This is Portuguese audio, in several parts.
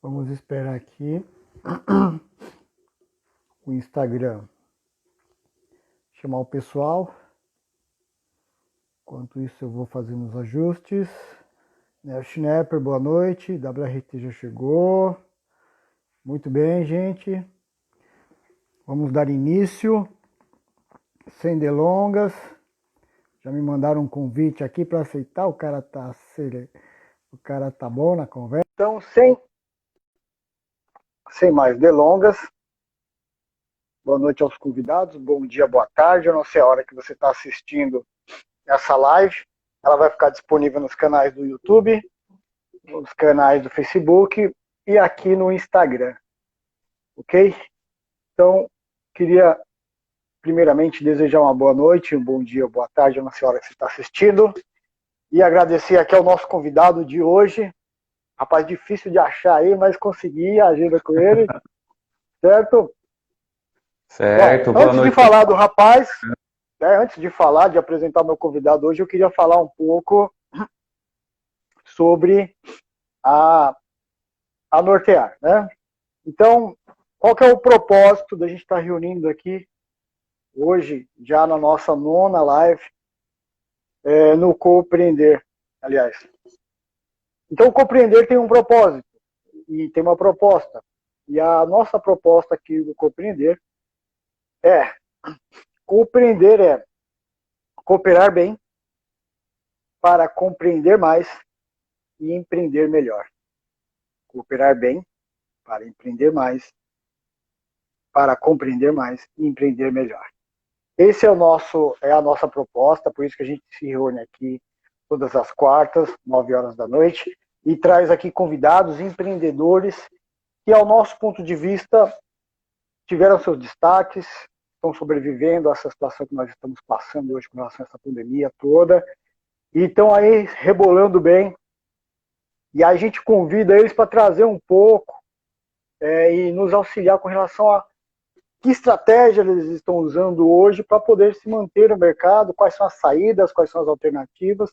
Vamos esperar aqui o Instagram chamar o pessoal. Enquanto isso eu vou fazendo os ajustes. Schnepper, boa noite. WRT já chegou. Muito bem, gente. Vamos dar início. Sem delongas. Já me mandaram um convite aqui para aceitar. O cara tá bom na conversa. Então, sem mais delongas. Boa noite aos convidados. Bom dia, boa tarde. Eu não sei a hora que você está assistindo essa live. Ela vai ficar disponível nos canais do YouTube, nos canais do Facebook e aqui no Instagram. Ok? Então, queria primeiramente desejar uma boa noite, um bom dia, boa tarde, eu não sei a hora que você está assistindo. E agradecer aqui ao nosso convidado de hoje. Rapaz, difícil de achar aí, mas consegui a agenda com ele. Certo? Certo, Bom, antes de falar do rapaz, antes de falar, de apresentar o meu convidado hoje, eu queria falar um pouco sobre a Nortear, né? Então, qual que é o propósito da gente estar reunindo aqui hoje, já na nossa 9ª live, no Compreender, aliás. Então, o Compreender tem um propósito e tem uma proposta. E a nossa proposta aqui do Compreender é cooperar bem para compreender mais e empreender melhor. Cooperar bem para empreender mais, para compreender mais e empreender melhor. Esse é a nossa proposta, por isso que a gente se reúne aqui todas as quartas, 9 horas da noite, e traz aqui convidados, empreendedores, que ao nosso ponto de vista tiveram seus destaques, estão sobrevivendo a essa situação que nós estamos passando hoje com relação a essa pandemia toda, e estão aí rebolando bem, e a gente convida eles para trazer um pouco e nos auxiliar com relação a que estratégia eles estão usando hoje para poder se manter no mercado, quais são as saídas, quais são as alternativas,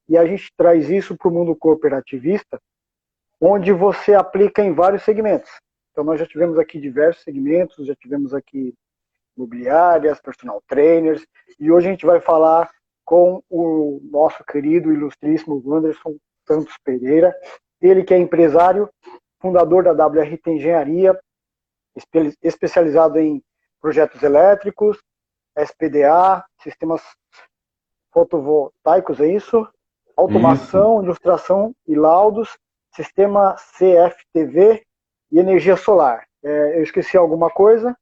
e a gente traz isso para o mundo cooperativista, onde você aplica em vários segmentos. Então nós já tivemos aqui diversos segmentos, já tivemos aqui imobiliárias, personal trainers, e hoje a gente vai falar com o nosso querido, ilustríssimo Wanderson Santos Pereira, ele que é empresário, fundador da WRT Engenharia, especializado em projetos elétricos, SPDA, sistemas fotovoltaicos, é isso? Automação, isso. Ilustração e laudos, sistema CFTV e energia solar. Eu esqueci alguma coisa?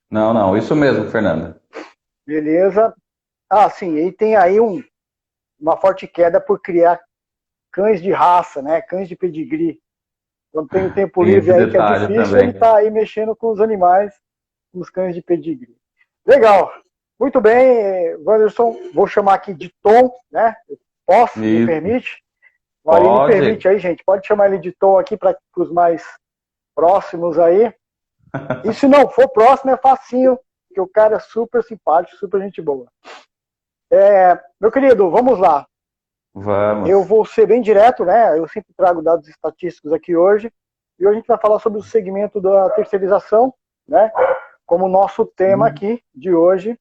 Não, isso mesmo, Fernando. Beleza. Sim, e tem aí uma forte queda por criar cães de raça, né? Cães de pedigree. Quando tem um tempo livre aí que é difícil, também. Ele está aí mexendo com os animais, com os cães de pedigree. Legal. Muito bem, Wanderson, vou chamar aqui de Tom, né? Posso? Isso. Me permite? Pode. Me permite aí, gente. Pode chamar ele de Tom aqui para os mais próximos aí. E se não for próximo, é facinho, porque o cara é super simpático, super gente boa. Meu querido, vamos lá. Vamos. Eu vou ser bem direto, né? Eu sempre trago dados estatísticos aqui hoje. E hoje a gente vai falar sobre o segmento da terceirização, né? Como nosso tema aqui de hoje,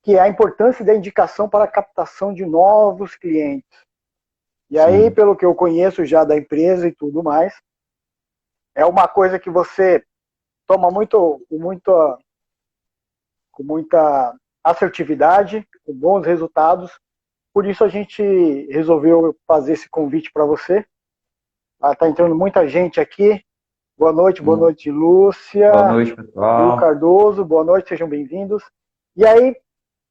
que é a importância da indicação para a captação de novos clientes. E aí, pelo que eu conheço já da empresa e tudo mais, é uma coisa que você toma com muita assertividade, com bons resultados. Por isso a gente resolveu fazer esse convite para você. Está entrando muita gente aqui. Boa noite, Lúcia. Boa noite, pessoal. Will Cardoso, boa noite, sejam bem-vindos. E aí,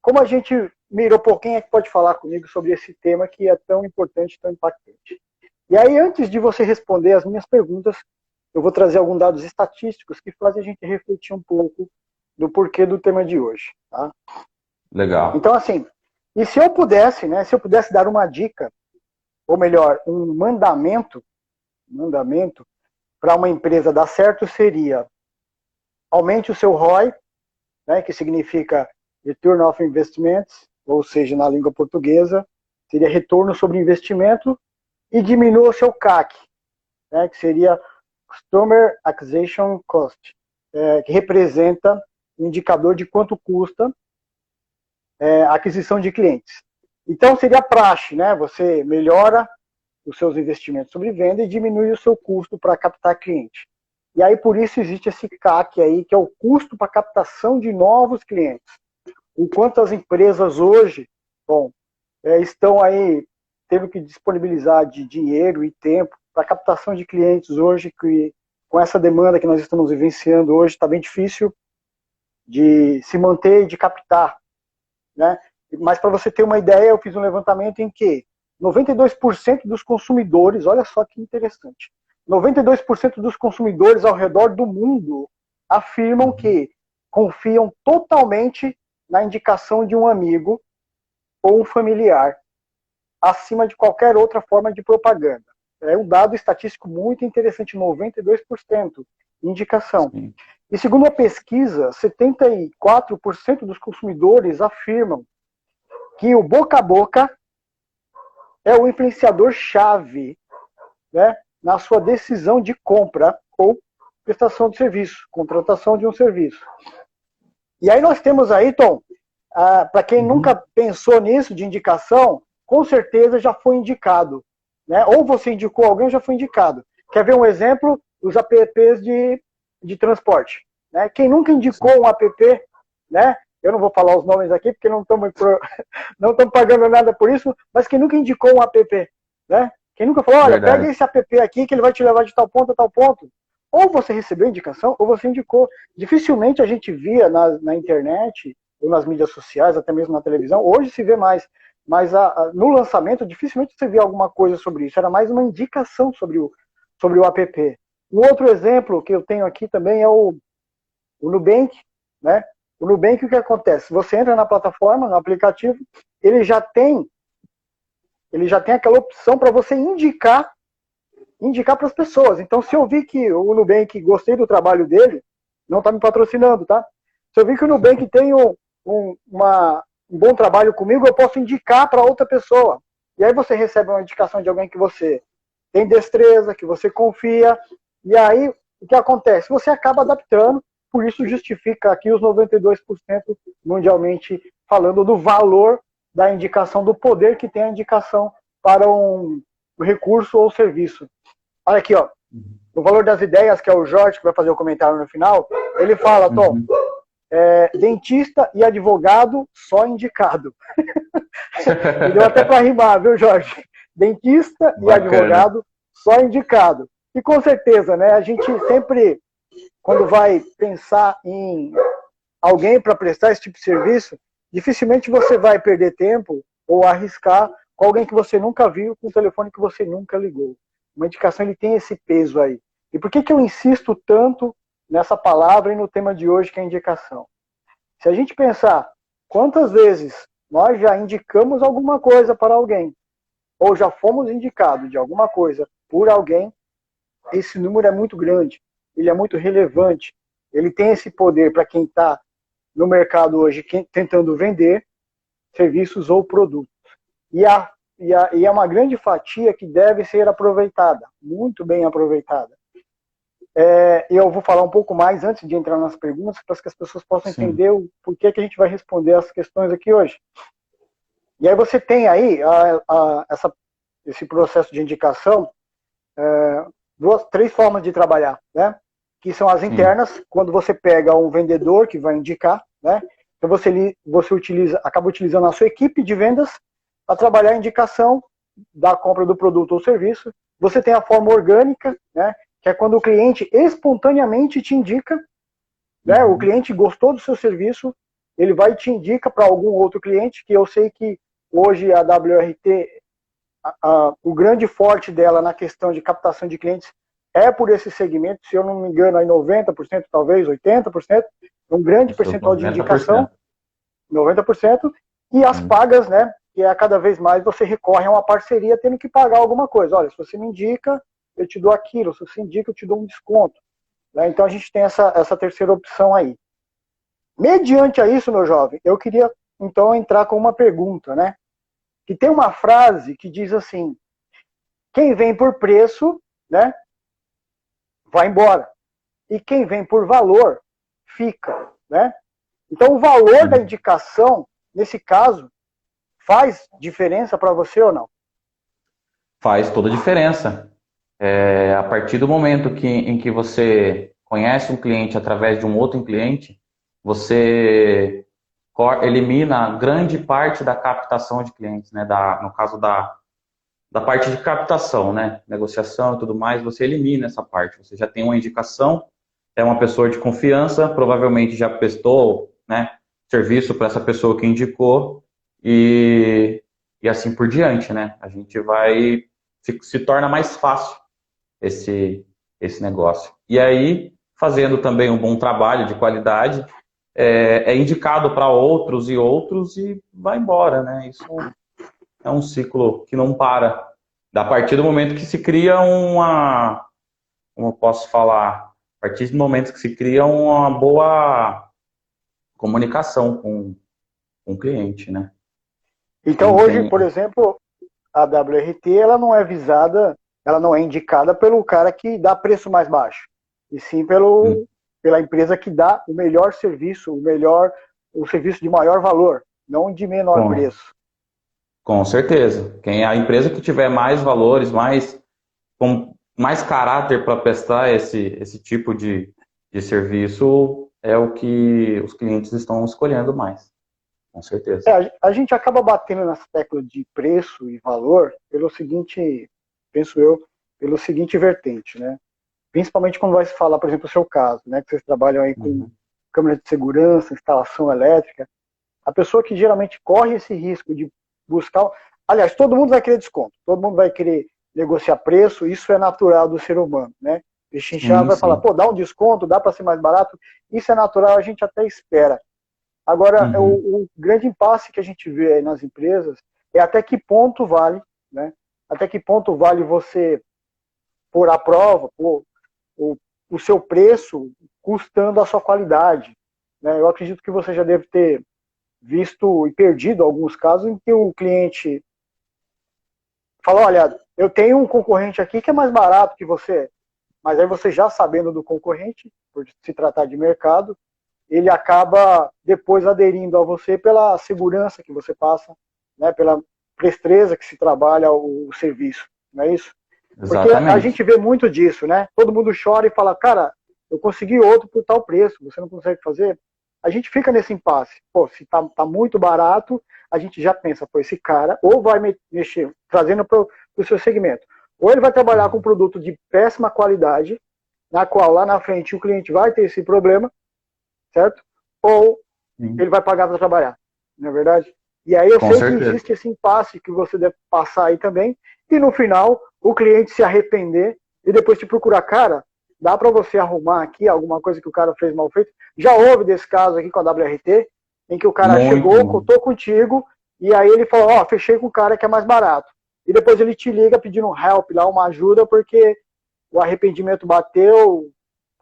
como a gente mirou por quem é que pode falar comigo sobre esse tema que é tão importante, tão impactante? E aí, antes de você responder as minhas perguntas, eu vou trazer alguns dados estatísticos que fazem a gente refletir um pouco do porquê do tema de hoje. Tá? Legal. Então, assim, e se eu pudesse, né, dar uma dica, ou melhor, um mandamento para uma empresa dar certo seria aumente o seu ROI, né, que significa Return of Investments, ou seja, na língua portuguesa, seria retorno sobre investimento, e diminua o seu CAC. né, que seria Customer Acquisition Cost, que representa o indicador de quanto custa a aquisição de clientes. Então, seria praxe, né? Você melhora os seus investimentos sobre venda e diminui o seu custo para captar cliente. E aí, por isso, existe esse CAC aí, que é o custo para captação de novos clientes. O quanto as empresas hoje, estão aí tendo que disponibilizar de dinheiro e tempo para captação de clientes hoje, que com essa demanda que nós estamos vivenciando hoje, está bem difícil de se manter e de captar, né? Mas para você ter uma ideia, eu fiz um levantamento em que 92% dos consumidores, olha só que interessante, 92% dos consumidores ao redor do mundo afirmam que confiam totalmente na indicação de um amigo ou um familiar, acima de qualquer outra forma de propaganda. É um dado estatístico muito interessante, 92% indicação. Sim. E segundo a pesquisa, 74% dos consumidores afirmam que o boca a boca é o influenciador-chave, né, na sua decisão de compra ou prestação de serviço, contratação de um serviço. E aí nós temos aí, Tom, para quem nunca pensou nisso, de indicação, com certeza já foi indicado, né? Ou você indicou alguém ou já foi indicado. Quer ver um exemplo? Os apps de transporte, né? Quem nunca indicou um app, né? Eu não vou falar os nomes aqui, porque não estamos pagando nada por isso, mas quem nunca indicou um app, né? Quem nunca falou, olha, Verdade. Pega esse app aqui que ele vai te levar de tal ponto a tal ponto. Ou você recebeu indicação, ou você indicou. Dificilmente a gente via na internet, ou nas mídias sociais, até mesmo na televisão, hoje se vê mais. Mas no lançamento, dificilmente você via alguma coisa sobre isso. Era mais uma indicação sobre o app. Um outro exemplo que eu tenho aqui também é o Nubank, né? O Nubank, o que acontece? Você entra na plataforma, no aplicativo, ele já tem aquela opção para você indicar para as pessoas. Então, se eu vi que o Nubank, gostei do trabalho dele, não está me patrocinando, tá? Se eu vi que o Nubank tem um bom trabalho comigo, eu posso indicar para outra pessoa. E aí você recebe uma indicação de alguém que você tem destreza, que você confia, e aí o que acontece? Você acaba adaptando, por isso justifica aqui os 92% mundialmente falando do valor da indicação, do poder que tem a indicação para um recurso ou serviço. Olha aqui, ó, o valor das ideias, que é o Jorge que vai fazer o comentário no final, ele fala, Tom, dentista e advogado só indicado. E deu até para rimar, viu, Jorge? Dentista e advogado só indicado. E com certeza, né, a gente sempre, quando vai pensar em alguém para prestar esse tipo de serviço, dificilmente você vai perder tempo ou arriscar com alguém que você nunca viu, com um telefone que você nunca ligou. Uma indicação, ele tem esse peso aí. E por que eu insisto tanto nessa palavra e no tema de hoje, que é a indicação? Se a gente pensar quantas vezes nós já indicamos alguma coisa para alguém, ou já fomos indicados de alguma coisa por alguém, esse número é muito grande, ele é muito relevante, ele tem esse poder para quem está no mercado hoje tentando vender serviços ou produtos. E é uma grande fatia que deve ser aproveitada, muito bem aproveitada. Eu vou falar um pouco mais antes de entrar nas perguntas, para que as pessoas possam entender o porquê que a gente vai responder as questões aqui hoje. E aí você tem aí esse processo de indicação, três formas de trabalhar, né? Que são as internas, quando você pega um vendedor que vai indicar, né? Então você acaba utilizando a sua equipe de vendas para trabalhar a indicação da compra do produto ou serviço. Você tem a forma orgânica, né? Que é quando o cliente espontaneamente te indica, né? O cliente gostou do seu serviço, ele vai e te indica para algum outro cliente, que eu sei que hoje a WRT, o grande forte dela na questão de captação de clientes é por esse segmento, se eu não me engano, aí 90%, talvez 80%, um grande percentual de indicação, 90%, e as pagas, né? Que é cada vez mais você recorre a uma parceria tendo que pagar alguma coisa. Olha, se você me indica, eu te dou aquilo, se você indica, eu te dou um desconto. Né? Então a gente tem essa terceira opção aí. Mediante a isso, meu jovem, eu queria então entrar com uma pergunta, né? Que tem uma frase que diz assim: quem vem por preço, né, vai embora. E quem vem por valor, fica, né? Então, o valor da indicação, nesse caso, faz diferença para você ou não? Faz toda a diferença. A partir do momento em que você conhece um cliente através de um outro cliente, você elimina grande parte da captação de clientes, né? No caso da parte de captação, né? Negociação e tudo mais, você elimina essa parte. Você já tem uma indicação, é uma pessoa de confiança, provavelmente já prestou, né, serviço para essa pessoa que indicou e assim por diante, né? A gente vai se torna mais fácil esse negócio. E aí, fazendo também um bom trabalho de qualidade, é indicado para outros e vai embora, né? Isso é um ciclo que não para. A partir do momento que se cria como eu posso falar, a partir do momento que se cria uma boa comunicação com o cliente, né? Então, hoje, por exemplo, a WRT, ela não é visada, ela não é indicada pelo cara que dá preço mais baixo, e sim pela empresa que dá o melhor serviço, o serviço de maior valor, não de menor preço. Com certeza. A empresa que tiver mais valores, com mais caráter para prestar esse tipo de serviço, é o que os clientes estão escolhendo mais. Com certeza. A gente acaba batendo nessa tecla de preço e valor pelo seguinte, penso eu, pelo seguinte vertente, né? Principalmente quando vai se falar, por exemplo, o seu caso, né? Que vocês trabalham aí com câmera de segurança, instalação elétrica. A pessoa que geralmente corre esse risco de buscar... Aliás, todo mundo vai querer desconto, todo mundo vai querer negociar preço, isso é natural do ser humano, né? O chinchado vai falar, pô, dá um desconto, dá para ser mais barato, isso é natural, a gente até espera. Agora, o grande impasse que a gente vê aí nas empresas é até que ponto vale, né? Até que ponto vale você pôr à prova o seu preço custando a sua qualidade, né? Eu acredito que você já deve ter visto e perdido alguns casos em que o cliente fala, olha, eu tenho um concorrente aqui que é mais barato que você, mas aí você já sabendo do concorrente, por se tratar de mercado, ele acaba depois aderindo a você pela segurança que você passa, né, pela presteza que se trabalha o serviço, não é isso? Porque a gente vê muito disso, né? Todo mundo chora e fala, cara, eu consegui outro por tal preço, você não consegue fazer? A gente fica nesse impasse. Pô, se tá muito barato, a gente já pensa, pô, esse cara ou vai mexer, trazendo para o seu segmento, ou ele vai trabalhar com um produto de péssima qualidade, na qual lá na frente o cliente vai ter esse problema, certo? Ou ele vai pagar para trabalhar, não é verdade? E aí eu sei que existe esse impasse que você deve passar aí também, e no final o cliente se arrepender e depois te procurar, cara, dá para você arrumar aqui alguma coisa que o cara fez mal feito? Já houve desse caso aqui com a WRT, em que o cara chegou, contou contigo, e aí ele falou, ó, fechei com o cara que é mais barato. E depois ele te liga pedindo um help lá, uma ajuda, porque o arrependimento bateu,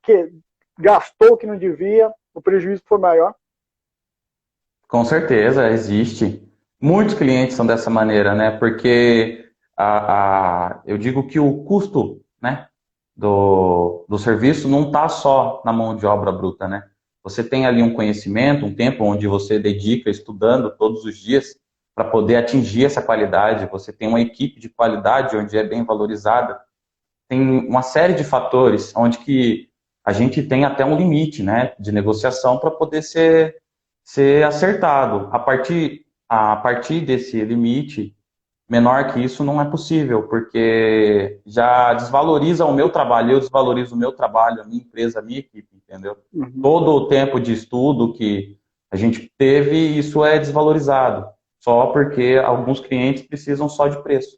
que gastou o que não devia, o prejuízo foi maior. Com certeza, existe. Muitos clientes são dessa maneira, né? Porque eu digo que o custo, né, do serviço não está só na mão de obra bruta, né? Você tem ali um conhecimento, um tempo onde você dedica estudando todos os dias para poder atingir essa qualidade. Você tem uma equipe de qualidade onde é bem valorizada. Tem uma série de fatores onde que a gente tem até um limite, né, de negociação para poder ser acertado. A partir desse limite, menor que isso não é possível, porque já desvaloriza o meu trabalho, eu desvalorizo o meu trabalho, a minha empresa, a minha equipe, entendeu? Todo o tempo de estudo que a gente teve, isso é desvalorizado, só porque alguns clientes precisam só de preço,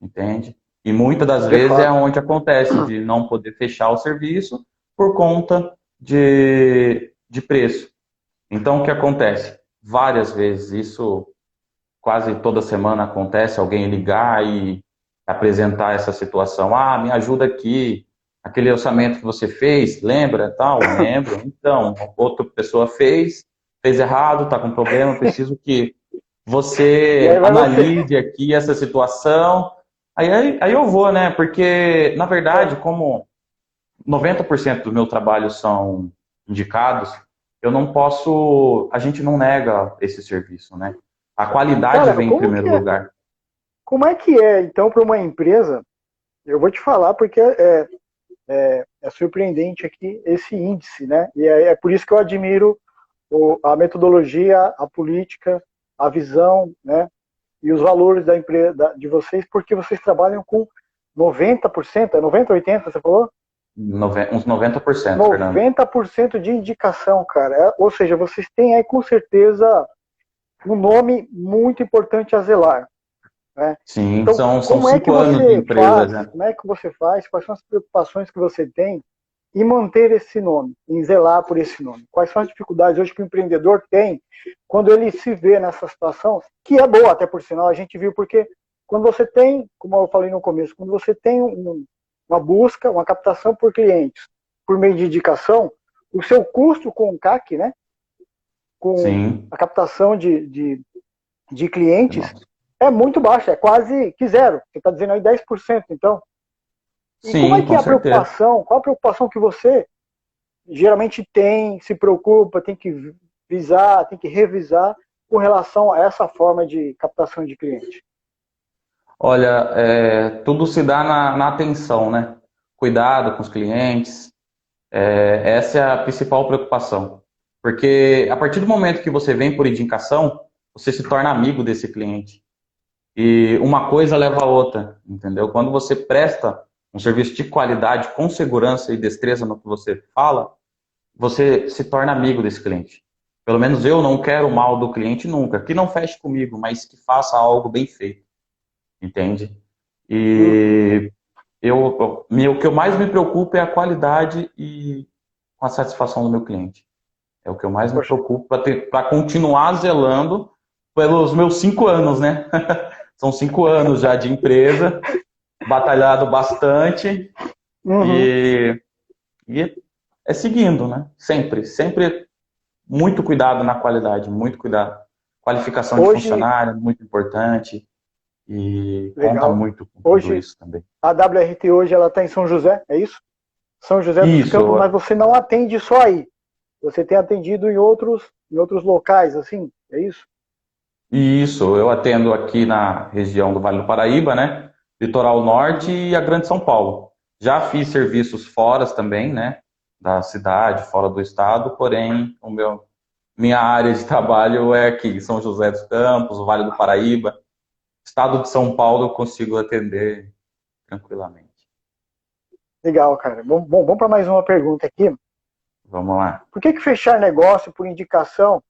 entende? E muitas das vezes é onde acontece de não poder fechar o serviço por conta de preço. Então, o que acontece? Várias vezes, isso quase toda semana acontece, alguém ligar e apresentar essa situação. Ah, me ajuda aqui, aquele orçamento que você fez, lembra? Tal, lembro. Então, outra pessoa fez errado, está com problema, preciso que você analise aqui essa situação. Aí eu vou, né? Porque, na verdade, como 90% do meu trabalho são indicados, eu não posso, a gente não nega esse serviço, né? A qualidade Cara, vem em primeiro lugar. como é que é, então, para uma empresa? Eu vou te falar porque é surpreendente aqui esse índice, né? E é por isso que eu admiro a metodologia, a política, a visão, né? E os valores da empresa, de vocês, porque vocês trabalham com 90%, é 90, 80, você falou? Uns 90%, Fernando. 90% de indicação, cara. Ou seja, vocês têm aí com certeza um nome muito importante a zelar. Né? Sim, Então, são como é que 5 anos de você empresa faz? já. Como é que você faz? Quais são as preocupações que você tem em manter esse nome, em zelar por esse nome? Quais são as dificuldades hoje que o empreendedor tem quando ele se vê nessa situação, que é boa, até por sinal, a gente viu, porque quando você tem, como eu falei no começo, quando você tem uma busca, uma captação por clientes, por meio de indicação, o seu custo com o CAC, né, com Sim. a captação de clientes, Nossa. é muito baixo, é quase que zero. Você está dizendo aí 10%. Então, e como é Sim, que é com a certeza. preocupação? Qual a preocupação que você geralmente tem, se preocupa, tem que visar, tem que revisar com relação a essa forma de captação de cliente? Olha, tudo se dá na atenção, né? Cuidado com os clientes. Essa é a principal preocupação. Porque a partir do momento que você vem por indicação, você se torna amigo desse cliente. E uma coisa leva a outra, entendeu? Quando você presta um serviço de qualidade, com segurança e destreza no que você fala, você se torna amigo desse cliente. Pelo menos eu não quero o mal do cliente nunca. Que não feche comigo, mas que faça algo bem feito, entende? Uhum. E o que eu mais me preocupo é a qualidade e com a satisfação do meu cliente. É o que eu mais me Poxa, preocupo para continuar zelando pelos meus 5 anos, né? São 5 anos já de empresa, batalhado bastante uhum. e, e é seguindo, né? Sempre, sempre muito cuidado na qualidade, muito cuidado. Qualificação de Hoje, funcionário, muito importante e conta legal. muito com tudo Hoje, isso também. a WRT hoje ela está em São José, é isso? São José dos Campos, Isso, mas você não atende só aí. Você tem atendido em outros locais, assim, é isso? isso, eu atendo aqui na região do Vale do Paraíba, né? Litoral Norte Uhum. e a Grande São Paulo. Já fiz serviços fora também, né? Da cidade, fora do estado, porém, minha área de trabalho é aqui, São José dos Campos, o Vale do Paraíba. Estado de São Paulo eu consigo atender tranquilamente. Legal, cara. Bom, vamos para mais uma pergunta aqui. Vamos lá. Por que fechar negócio por indicação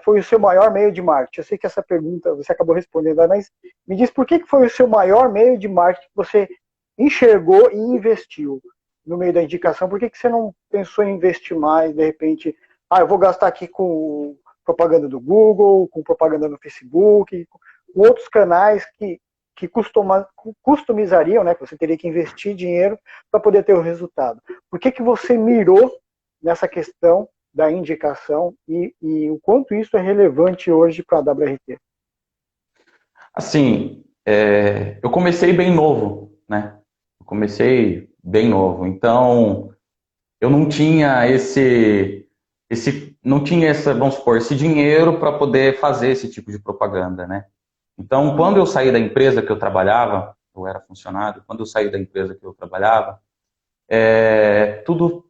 foi o seu maior meio de marketing? Eu sei que essa pergunta você acabou respondendo, mas me diz por que foi o seu maior meio de marketing que você enxergou e investiu no meio da indicação? Por que você não pensou em investir mais, de repente, eu vou gastar aqui com propaganda do Google, com propaganda no Facebook, com outros canais que customizariam, né, que você teria que investir dinheiro para poder ter o resultado. Por que você mirou nessa questão da indicação e o quanto isso é relevante hoje para a WRT? Assim, eu comecei bem novo, né? Eu comecei bem novo, então eu não tinha não tinha vamos supor, esse dinheiro para poder fazer esse tipo de propaganda, né? Então, quando eu saí da empresa que eu trabalhava, eu era funcionário, quando eu saí da empresa que eu trabalhava, tudo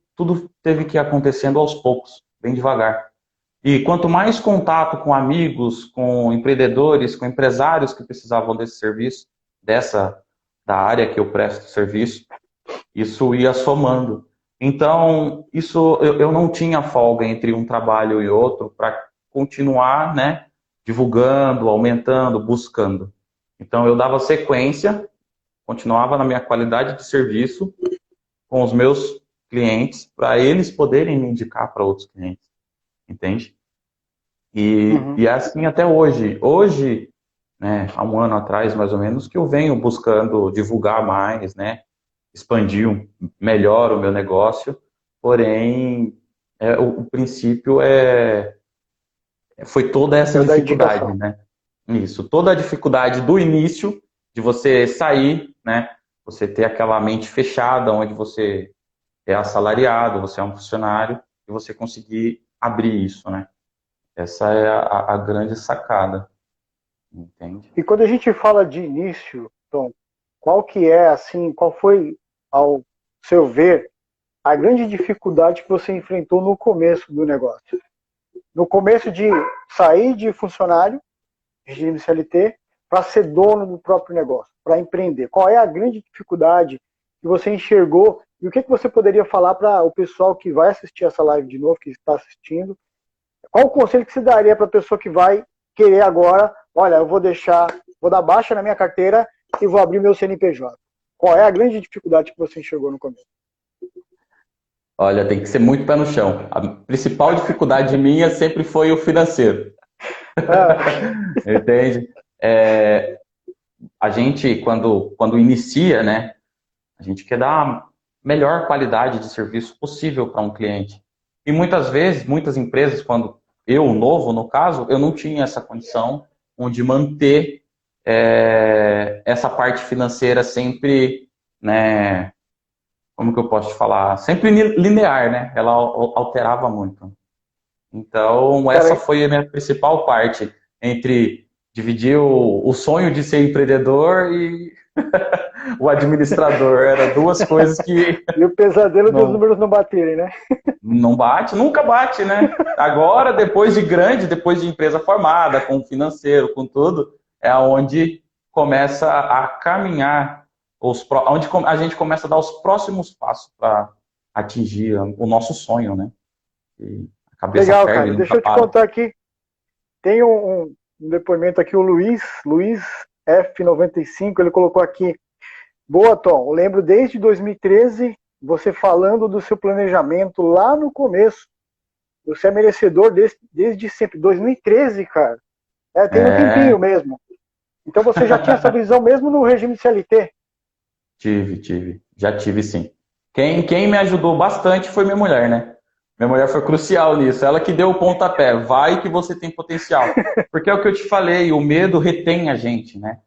teve que ir acontecendo aos poucos, bem devagar. E quanto mais contato com amigos, com empreendedores, com empresários que precisavam desse serviço, da área que eu presto serviço, isso ia somando. Então, isso eu não tinha folga entre um trabalho e outro para continuar, né, divulgando, aumentando, buscando. Então, eu dava sequência, continuava na minha qualidade de serviço com os meus clientes para eles poderem me indicar para outros clientes, entende? E Uhum. é assim até hoje. Hoje, né, há um ano atrás, mais ou menos, que eu venho buscando divulgar mais, né, expandir melhor o meu negócio, porém, o princípio foi toda essa É o da dificuldade, indicação. né? Isso, toda a dificuldade do início, de você sair, né, você ter aquela mente fechada, onde você é assalariado, você é um funcionário, e você conseguir abrir isso, né? Essa é a grande sacada, entende? E quando a gente fala de início, Tom, qual que é, assim, qual foi, ao seu ver, a grande dificuldade que você enfrentou no começo do negócio? No começo de sair de funcionário, regime CLT, para ser dono do próprio negócio, para empreender. Qual é a grande dificuldade que você enxergou e o que você poderia falar para o pessoal que vai assistir essa live de novo, que está assistindo? Qual o conselho que você daria para a pessoa que vai querer agora, olha, eu vou dar baixa na minha carteira e vou abrir meu CNPJ? Qual é a grande dificuldade que você enxergou no começo? Olha, tem que ser muito pé no chão. A principal dificuldade minha sempre foi o financeiro. Ah, Entende? A gente, quando inicia, né, a gente quer dar a melhor qualidade de serviço possível para um cliente. E muitas vezes, muitas empresas, quando eu, novo no caso, eu não tinha essa condição onde manter essa parte financeira sempre, né, como que eu posso te falar? Sempre linear, né? Ela alterava muito. Então, essa cara, foi a minha principal parte, entre dividir o sonho de ser empreendedor e o administrador. Era duas coisas que e o pesadelo dos não, números não baterem, né? não bate, nunca bate, né? Agora, depois de grande, depois de empresa formada, com financeiro, com tudo, é onde começa a caminhar, onde a gente começa a dar os próximos passos para atingir o nosso sonho, né? E a cabeça Legal, ferve, cara. nunca Deixa eu te para. contar aqui. Tem um depoimento aqui, o Luiz F95, ele colocou aqui: boa, Tom, eu lembro desde 2013 você falando do seu planejamento lá no começo. Você é merecedor desde sempre. 2013, cara. Tem um tempinho É, mesmo. Então você já tinha essa visão mesmo no regime CLT? tive. Já tive sim. Quem me ajudou bastante foi minha mulher, né? Minha mulher foi crucial nisso. Ela que deu o pontapé. Vai que você tem potencial. Porque é o que eu te falei, o medo retém a gente, né?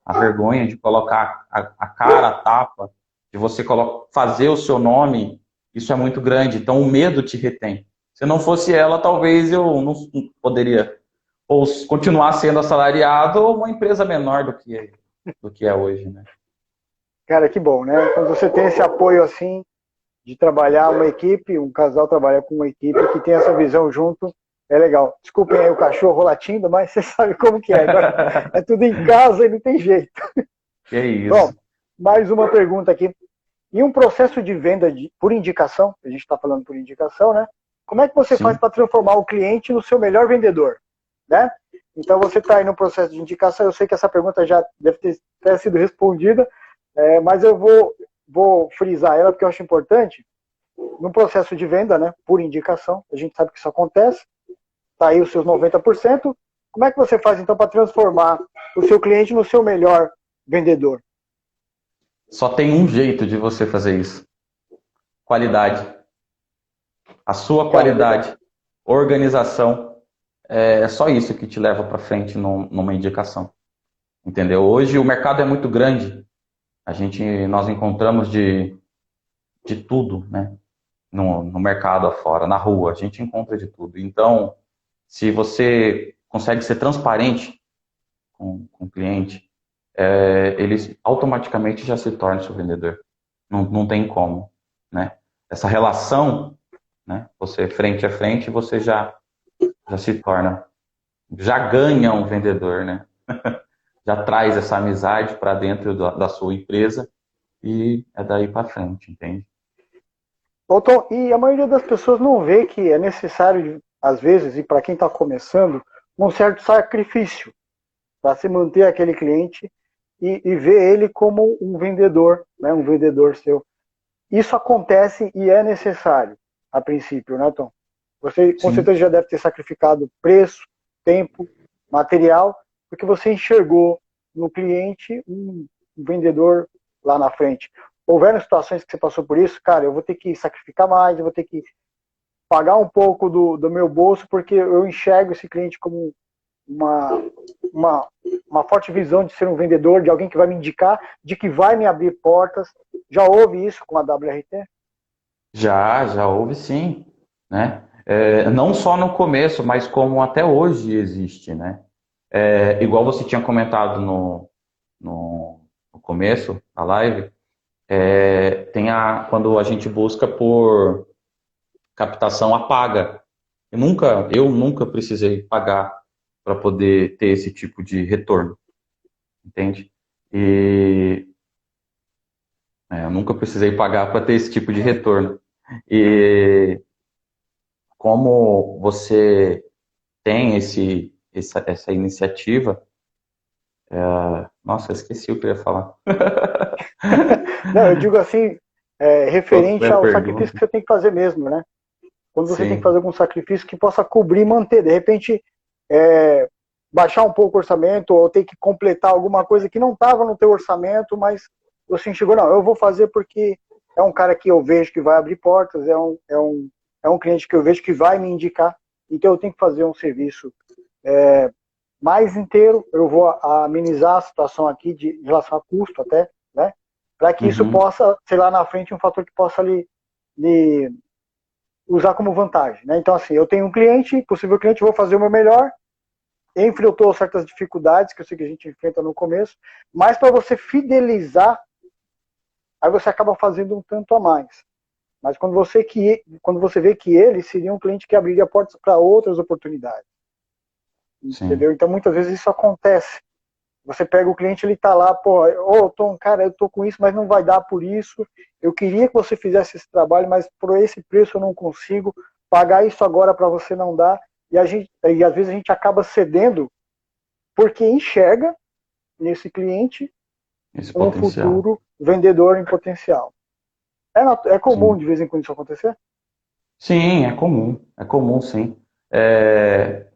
A vergonha de colocar a cara, a tapa, de você fazer o seu nome, isso é muito grande. Então o medo te retém. Se não fosse ela, talvez eu não poderia ou continuar sendo assalariado ou uma empresa menor do que é hoje, né? Cara, que bom, né? Quando você tem esse apoio assim, de trabalhar uma equipe, um casal trabalhar com uma equipe que tem essa visão junto, é legal. Desculpem aí o cachorro latindo, mas você sabe como que é. Agora é tudo em casa e não tem jeito. Que é Bom, isso. mais uma pergunta aqui. Em um processo de venda por indicação, a gente está falando por indicação, né? Como é que você faz Sim. para transformar o cliente no seu melhor vendedor? Né? Então você está aí no processo de indicação, eu sei que essa pergunta já deve ter sido respondida, mas eu vou frisar ela porque eu acho importante. No processo de venda, né, por indicação, a gente sabe que isso acontece, está aí os seus 90%. Como é que você faz então para transformar o seu cliente no seu melhor vendedor? Só tem um jeito de você fazer isso: qualidade. A sua Cara, legal. qualidade, organização, é só isso que te leva para frente numa indicação. Entendeu? Hoje o mercado é muito grande. Nós encontramos de tudo, né? No mercado afora, na rua, a gente encontra de tudo. Então, se você consegue ser transparente com o cliente, ele automaticamente já se torna seu vendedor. Não tem como, né? Essa relação, né? Você frente a frente, você já se torna, já ganha um vendedor, né? Já traz essa amizade para dentro da sua empresa e é daí para frente, entende? Tom, e a maioria das pessoas não vê que é necessário, às vezes, e para quem está começando, um certo sacrifício para se manter aquele cliente e ver ele como um vendedor, né, um vendedor seu. Isso acontece e é necessário, a princípio, né, Tom? Você com Sim. certeza já deve ter sacrificado preço, tempo, material, porque você enxergou no cliente um vendedor lá na frente. Houveram situações que você passou por isso, cara, eu vou ter que sacrificar mais, eu vou ter que pagar um pouco do meu bolso, porque eu enxergo esse cliente como uma, uma, uma forte visão de ser um vendedor, de alguém que vai me indicar, de que vai me abrir portas. Já houve isso com a WRT? Já houve sim, né? Não só no começo, mas como até hoje existe, né? Igual você tinha comentado no começo da live, quando a gente busca por captação a paga. Eu nunca precisei pagar para poder ter esse tipo de retorno, entende? E eu nunca precisei pagar para ter esse tipo de retorno. E como você tem essa iniciativa, nossa, eu esqueci o que eu ia falar. Não, eu digo assim, Qual foi referente a ao sacrifício que pergunta? você tem que fazer mesmo, né? Quando você tem que fazer Sim, algum sacrifício que possa cobrir e manter. De repente, é, baixar um pouco o orçamento ou ter que completar alguma coisa que não estava no teu orçamento, mas você chegou, não, eu vou fazer porque é um cara que eu vejo que vai abrir portas, é um cliente que eu vejo que vai me indicar, então eu tenho que fazer um serviço mais inteiro, eu vou amenizar a situação aqui em relação a custo até, né? Para que isso uhum, possa ser lá na frente um fator que possa lhe usar como vantagem, né? Então, assim, eu tenho um cliente, possível cliente, vou fazer o meu melhor, enfrentou certas dificuldades que eu sei que a gente enfrenta no começo, mas para você fidelizar, aí você acaba fazendo um tanto a mais. Mas quando você vê que ele seria um cliente que abriria portas para outras oportunidades, sim, entendeu? Então, muitas vezes isso acontece. Você pega o cliente, ele tá lá, pô, ô Tom, cara, eu tô com isso, mas não vai dar por isso. Eu queria que você fizesse esse trabalho, mas por esse preço eu não consigo. Pagar isso agora para você não dá. E às vezes a gente acaba cedendo porque enxerga nesse cliente esse um potencial. futuro vendedor em potencial. É comum Sim, de vez em quando isso acontecer? sim, é comum, sim. É,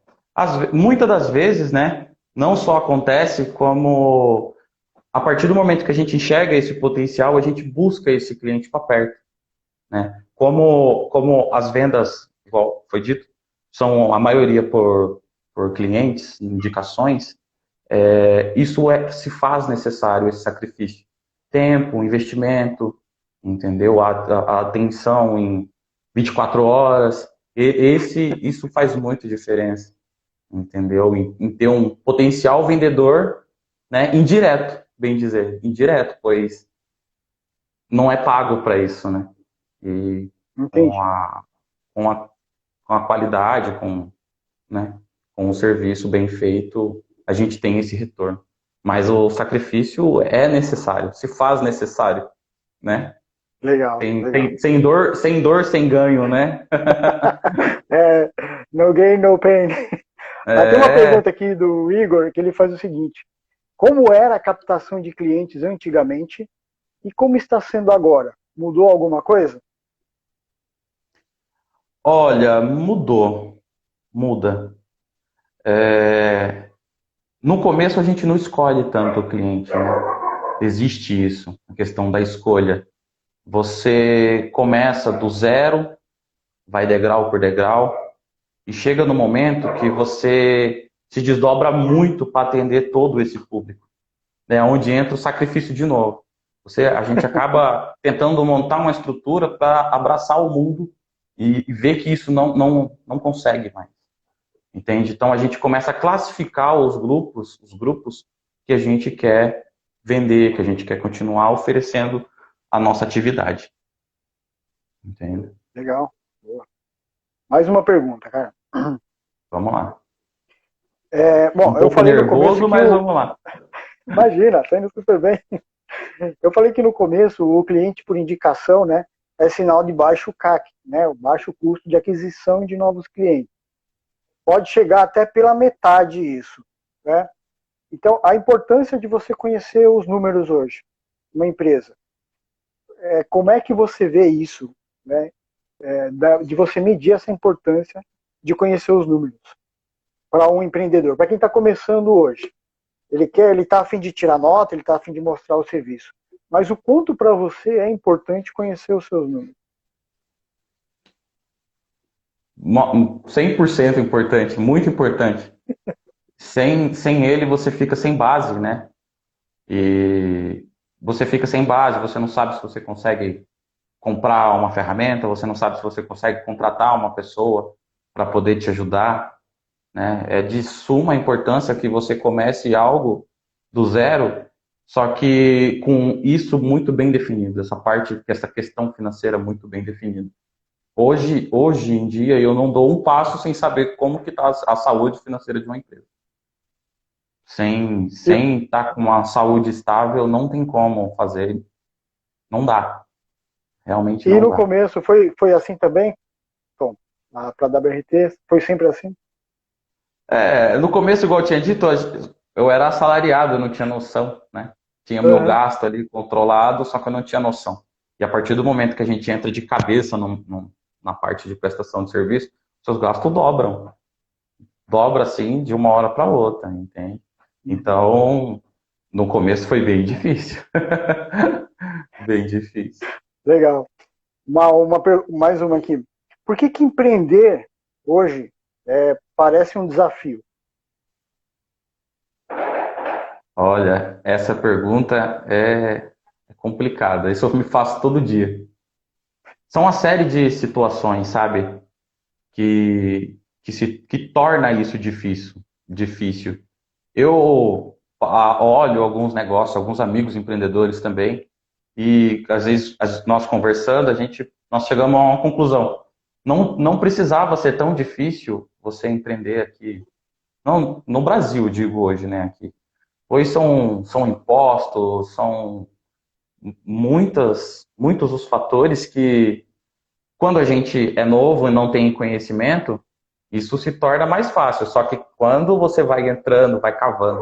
muitas das vezes, né, não só acontece, como a partir do momento que a gente enxerga esse potencial, a gente busca esse cliente para perto, né? Como as vendas, igual foi dito, são a maioria por clientes, indicações, isso se faz necessário, esse sacrifício. Tempo, investimento, entendeu? A atenção em 24 horas, isso faz muita diferença, entendeu? Em ter um potencial vendedor, né, indireto, bem dizer, indireto, pois não é pago para isso, né? E com Entendi. a, com a, com a qualidade, né, com o serviço bem feito, a gente tem esse retorno. Mas o sacrifício é necessário, se faz necessário, né? Legal, legal. Sem dor, sem ganho, né? É, no gain, no pain. Mas tem uma É, pergunta aqui do Igor que ele faz o seguinte: como era a captação de clientes antigamente e como está sendo agora? Mudou alguma coisa? olha, muda. É, no começo a gente não escolhe tanto o cliente, né? Existe isso, a questão da escolha. Você começa do zero, vai degrau por degrau, e chega no momento que você se desdobra muito para atender todo esse público, né? Onde entra o sacrifício de novo. A gente acaba tentando montar uma estrutura para abraçar o mundo e ver que isso não consegue mais, entende? Então a gente começa a classificar os grupos que a gente quer vender, que a gente quer continuar oferecendo a nossa atividade, entende? Legal. Boa. Mais uma pergunta, cara. Vamos lá. Um Bom, eu pouco falei no começo nervoso, que mas vamos lá. Imagina, tá indo super bem. Eu falei que no começo o cliente por indicação, né, é sinal de baixo CAC, né, o baixo custo de aquisição de novos clientes. Pode chegar até pela metade isso, né? Então, a importância de você conhecer os números hoje, uma empresa. Como é que você vê isso, né? De você medir essa importância de conhecer os números para um empreendedor, para quem está começando hoje. Ele está a fim de tirar nota, ele está a fim de mostrar o serviço. Mas o quanto para você é importante conhecer os seus números? 100% importante, muito importante. Sem ele, você fica sem base, né? E você fica sem base, você não sabe se você consegue comprar uma ferramenta, você não sabe se você consegue contratar uma pessoa para poder te ajudar, né? É de suma importância que você comece algo do zero, só que com isso muito bem definido, essa questão financeira muito bem definida. Hoje em dia, eu não dou um passo sem saber como que está a saúde financeira de uma empresa. E, Sem estar com uma saúde estável, não tem como fazer, não dá, realmente e não no dá. começo foi assim também, Tom? Para a WRT, foi sempre assim? No começo, igual eu tinha dito, eu era assalariado, eu não tinha noção, né? Tinha meu Uhum. gasto ali controlado, só que eu não tinha noção. E a partir do momento que a gente entra de cabeça na parte de prestação de serviço, seus gastos dobram. Dobra assim de uma hora para outra, entende? Uhum. Então, no começo foi bem difícil. Bem difícil. Legal. Mais uma aqui. Por que empreender hoje parece um desafio? Olha, essa pergunta é complicada. Isso eu me faço todo dia. São uma série de situações, sabe, que torna isso difícil. Eu olho alguns negócios, alguns amigos empreendedores também, e às vezes nós conversando, nós chegamos a uma conclusão. Não precisava ser tão difícil você empreender aqui. Não, no Brasil, digo hoje, né, aqui. Pois são impostos, são muitos os fatores que, quando a gente é novo e não tem conhecimento, isso se torna mais fácil. Só que quando você vai entrando, vai cavando,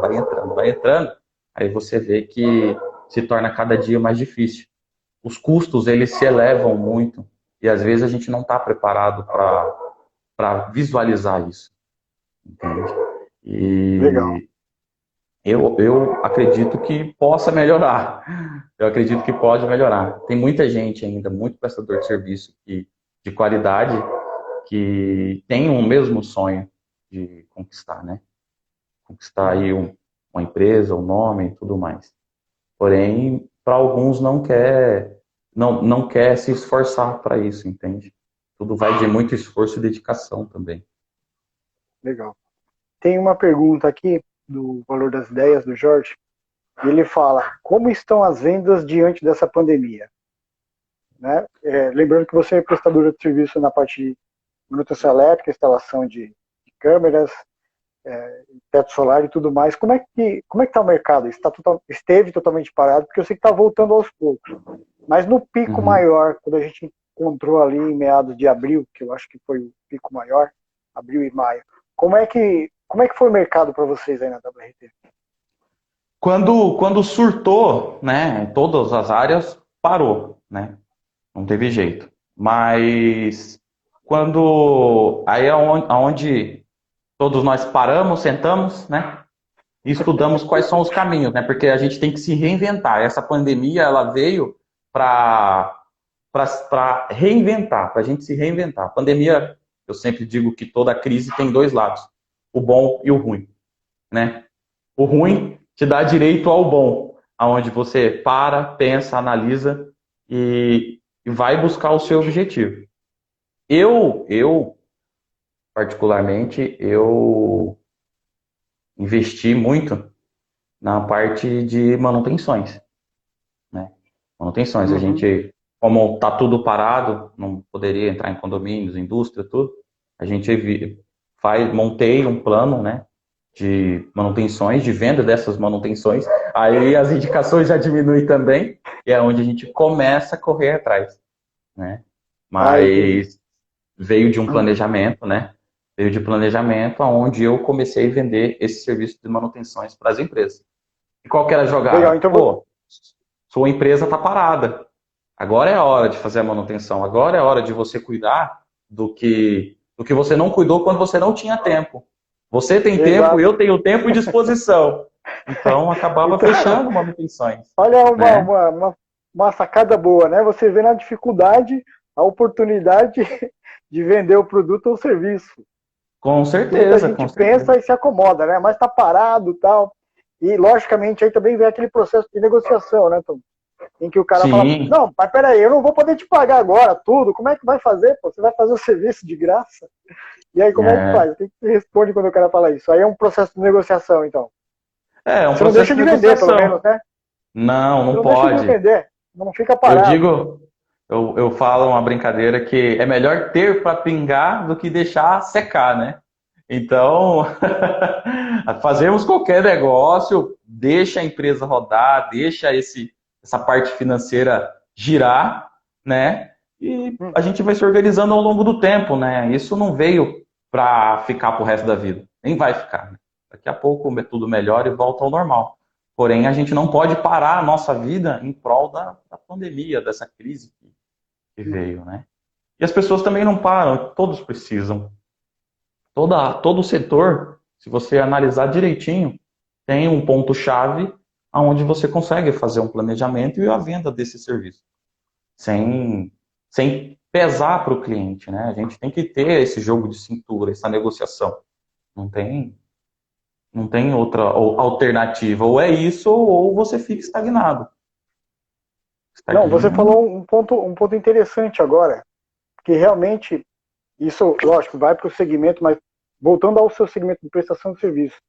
vai entrando, aí você vê que se torna cada dia mais difícil. Os custos, eles se elevam muito e às vezes a gente não está preparado para visualizar isso, entende? Legal. E eu acredito que possa melhorar. Eu acredito que pode melhorar. Tem muita gente ainda, muito prestador de serviço de qualidade, que tem o mesmo sonho de conquistar, né? Conquistar aí uma empresa, um nome e tudo mais. Porém, para alguns não quer se esforçar para isso, entende? Tudo vai de muito esforço e dedicação também. Legal. Tem uma pergunta aqui do Valor das Ideias, do Jorge. E ele fala: como estão as vendas diante dessa pandemia? Né? Lembrando que você é prestadora de serviço na parte de manutenção elétrica, instalação de câmeras, teto solar e tudo mais. Como é que está o mercado? Esteve totalmente parado, porque eu sei que está voltando aos poucos. Mas no pico Uhum. maior, quando a gente encontrou ali em meados de abril, que eu acho que foi o pico maior, abril e maio, como é que foi o mercado para vocês aí na WRT? Quando surtou, né, em todas as áreas, parou, né? Não teve jeito. Mas aí é onde todos nós paramos, sentamos, né? E estudamos quais são os caminhos, né? Porque a gente tem que se reinventar. Essa pandemia, ela veio para reinventar, para a gente se reinventar. A pandemia, eu sempre digo que toda crise tem dois lados, o bom e o ruim, né? O ruim te dá direito ao bom, aonde você para, pensa, analisa e vai buscar o seu objetivo. Eu particularmente, eu investi muito na parte de manutenções, né? Manutenções, a Uhum. gente, como está tudo parado, não poderia entrar em condomínios, indústria, tudo, a gente montei um plano, né, de manutenções, de venda dessas manutenções, aí as indicações já diminuem também, e é onde a gente começa a correr atrás, né? Entendi. Mas veio de um planejamento, né? Veio de planejamento onde eu comecei a vender esse serviço de manutenções para as empresas. E qual que era a Legal. jogada? Então, Pô, sua empresa está parada. Agora é a hora de fazer a manutenção. Agora é a hora de você cuidar do que você não cuidou quando você não tinha tempo. Você tem tempo, exato. eu tenho tempo e disposição. Então acabava Então, fechando manutenções, olha né? uma sacada boa, né? Você vê na dificuldade a oportunidade de vender o produto ou serviço. Com Que muita certeza, com gente certeza. pensa e se acomoda, né? Mas está parado e tal. E, logicamente, aí também vem aquele processo de negociação, né, Tom? em que o cara fala, Sim, não, mas peraí, eu não vou poder te pagar agora tudo, como é que vai fazer? Pô? Você vai fazer o serviço de graça? E aí como é que é, faz? O que que você responde quando o cara fala isso? Aí é um processo de negociação, então. é um Você não processo deixa de de vender, pelo menos, negociação. né? Não, Você não não deixa de pode. vender, não fica Eu parado. digo, eu falo uma brincadeira que é melhor ter para pingar do que deixar secar, né? Então, fazemos qualquer negócio, deixa a empresa rodar, deixa essa parte financeira girar, né? E a Uhum. gente vai se organizando ao longo do tempo, né? Isso não veio para ficar pro resto da vida, nem vai ficar, né? Daqui a pouco tudo melhora e volta ao normal. Porém, a gente não pode parar a nossa vida em prol da pandemia, dessa crise que Uhum. veio, né? E as pessoas também não param, todos precisam. Todo o setor, se você analisar direitinho, tem um ponto-chave onde você consegue fazer um planejamento e a venda desse serviço, sem, sem pesar para o cliente, né? A gente tem que ter esse jogo de cintura, essa negociação. Não tem, não tem outra alternativa. Ou é isso, ou você fica estagnado. Não, você Estagna. falou um ponto interessante agora, que realmente, isso, lógico, vai para o segmento, mas voltando ao seu segmento de prestação de serviço,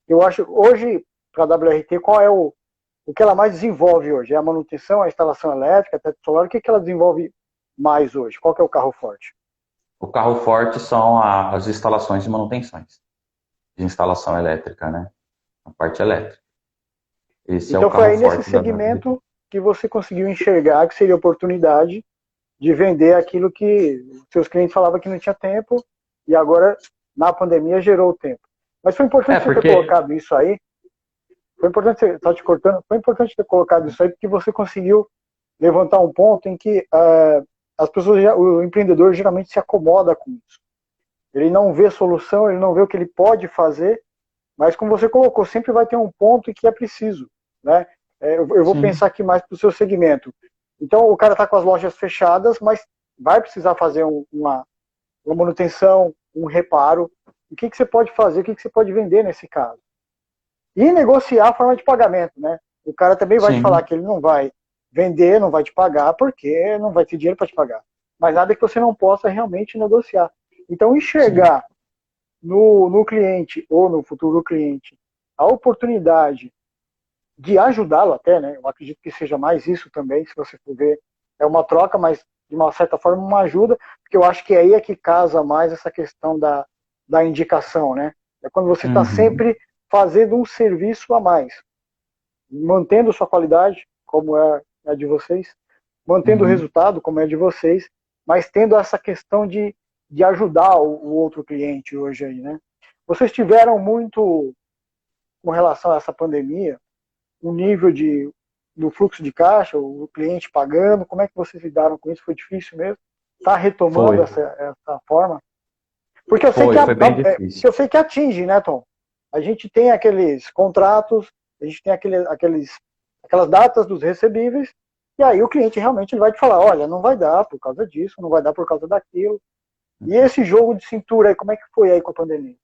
eu acho, hoje, para a WRT, qual é o que ela mais desenvolve hoje? É a manutenção, a instalação elétrica, a teto solar, o que ela desenvolve mais hoje? Qual que é o carro forte? O carro forte são as instalações e manutenções de instalação elétrica, né? A parte elétrica. Esse é o Então foi carro aí nesse forte da WRT. segmento que você conseguiu enxergar que seria oportunidade de vender aquilo que seus clientes falavam que não tinha tempo e agora na pandemia gerou o tempo. Mas foi É, importante você ter porque. colocado isso aí. Foi importante você tá te cortando. Foi importante ter colocado isso aí porque você conseguiu levantar um ponto em que as pessoas, o empreendedor geralmente se acomoda com isso. Ele não vê solução, ele não vê o que ele pode fazer, mas como você colocou, sempre vai ter um ponto em que é preciso, né? Eu vou Sim, pensar aqui mais para o seu segmento. Então, o cara está com as lojas fechadas, mas vai precisar fazer uma manutenção, um reparo. O que você pode fazer, o que você pode vender nesse caso? E negociar a forma de pagamento, né? O cara também vai te falar sim, que ele não vai vender, não vai te pagar, porque não vai ter dinheiro para te pagar. Mas nada que você não possa realmente negociar. Então, sim. enxergar no cliente ou no futuro cliente a oportunidade de ajudá-lo até, né? Eu acredito que seja mais isso também, se você for ver, é uma troca, mas de uma certa forma uma ajuda, porque eu acho que aí é que casa mais essa questão da indicação, né? É quando você está Uhum, sempre fazendo um serviço a mais, mantendo sua qualidade, como é a de vocês, mantendo o uhum. resultado, como é a de vocês, mas tendo essa questão de ajudar o outro cliente hoje aí, né? Vocês tiveram muito, com relação a essa pandemia, um nível do fluxo de caixa, o cliente pagando, como é que vocês lidaram com isso? Foi difícil mesmo? Está retomando Foi, essa forma? Porque eu sei que, foi bem difícil. eu sei que atinge, né, Tom? A gente tem aqueles contratos, a gente tem aquelas datas dos recebíveis, e aí o cliente realmente ele vai te falar, olha, não vai dar por causa disso, não vai dar por causa daquilo. E esse jogo de cintura aí, como é que foi aí com a pandemia?